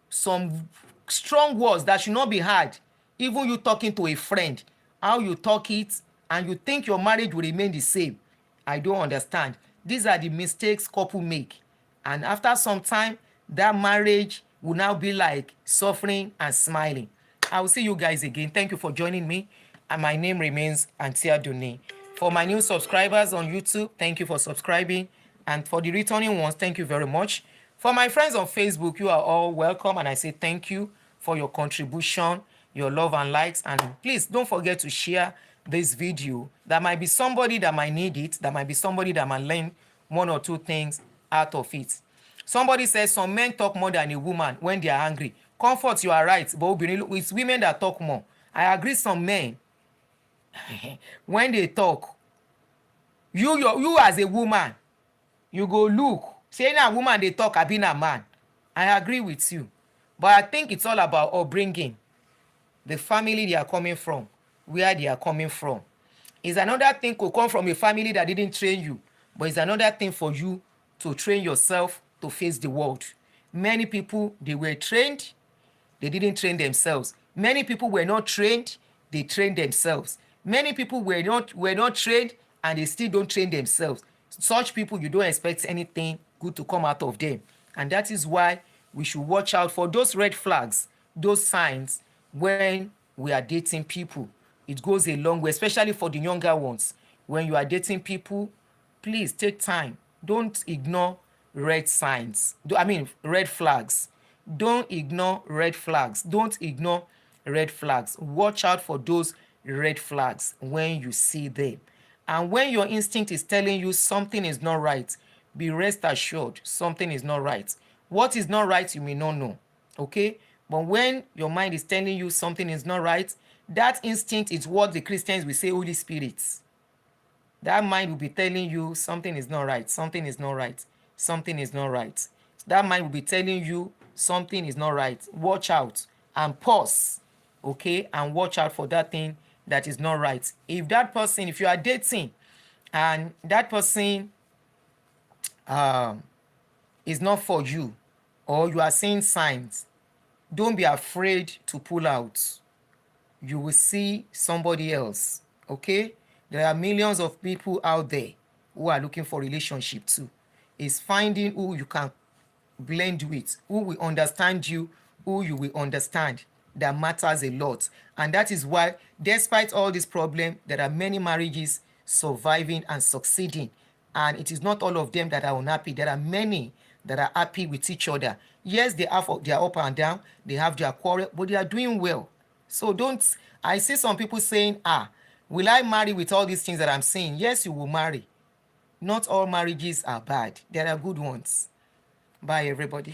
[SPEAKER 1] some strong words that should not be heard. Even you talking to a friend, how you talk it, and you think your marriage will remain the same. I don't understand. These are the mistakes couple make. And after some time, that marriage will now be like suffering and smiling. I will see you guys again. Thank you for joining me. And my name remains Auntie Aduni. For my new subscribers on YouTube, thank you for subscribing. And for the returning ones, thank you very much. For my friends on Facebook, you are all welcome. And I say thank you for your contribution, your love and likes. And please don't forget to share this video. There might be somebody that might need it. There might be somebody that might learn one or two things out of it. Somebody says some men talk more than a woman when they are angry. Comfort, you are right, but it's women that talk more. I agree, some men, when they talk, you as a woman, you go look, saying a woman they talk, I been a man. I agree with you. But I think it's all about upbringing, the family they are coming from, where they are coming from. It's another thing to come from a family that didn't train you, but it's another thing for you to train yourself to face the world. Many people, they were trained, they didn't train themselves. Many people were not trained, they trained themselves. Many people were not trained, and they still don't train themselves. Such people, you don't expect anything good to come out of them. And that is why we should watch out for those red flags, those signs when we are dating people. It goes a long way, especially for the younger ones. When you are dating people, please take time. Don't ignore red signs. Red flags. Don't ignore red flags. Don't ignore red flags. Watch out for those red flags when you see them. And when your instinct is telling you something is not right, be rest assured something is not right. What is not right, you may not know. Okay? But when your mind is telling you something is not right, that instinct is what the Christians will say Holy Spirit. That mind will be telling you something is not right, something is not right. something is not right. That mind will be telling you something is not right. Watch out and pause, okay, and watch out for that thing that is not right. If that person, if you are dating and that person is not for you, or you are seeing signs, don't be afraid to pull out. You will see somebody else, okay? There are millions of people out there who are looking for relationship too. It's finding who you can blend with, who will understand you, who you will understand, that matters a lot. And that is why, despite all this problem, there are many marriages surviving and succeeding. And it is not all of them that are unhappy. There are many that are happy with each other. Yes, they have their up and down, they have their quarrel, but they are doing well. So don't, I see some people saying, will I marry with all these things that I'm saying? Yes, you will marry. Not all marriages are bad. There are good ones. Bye, everybody.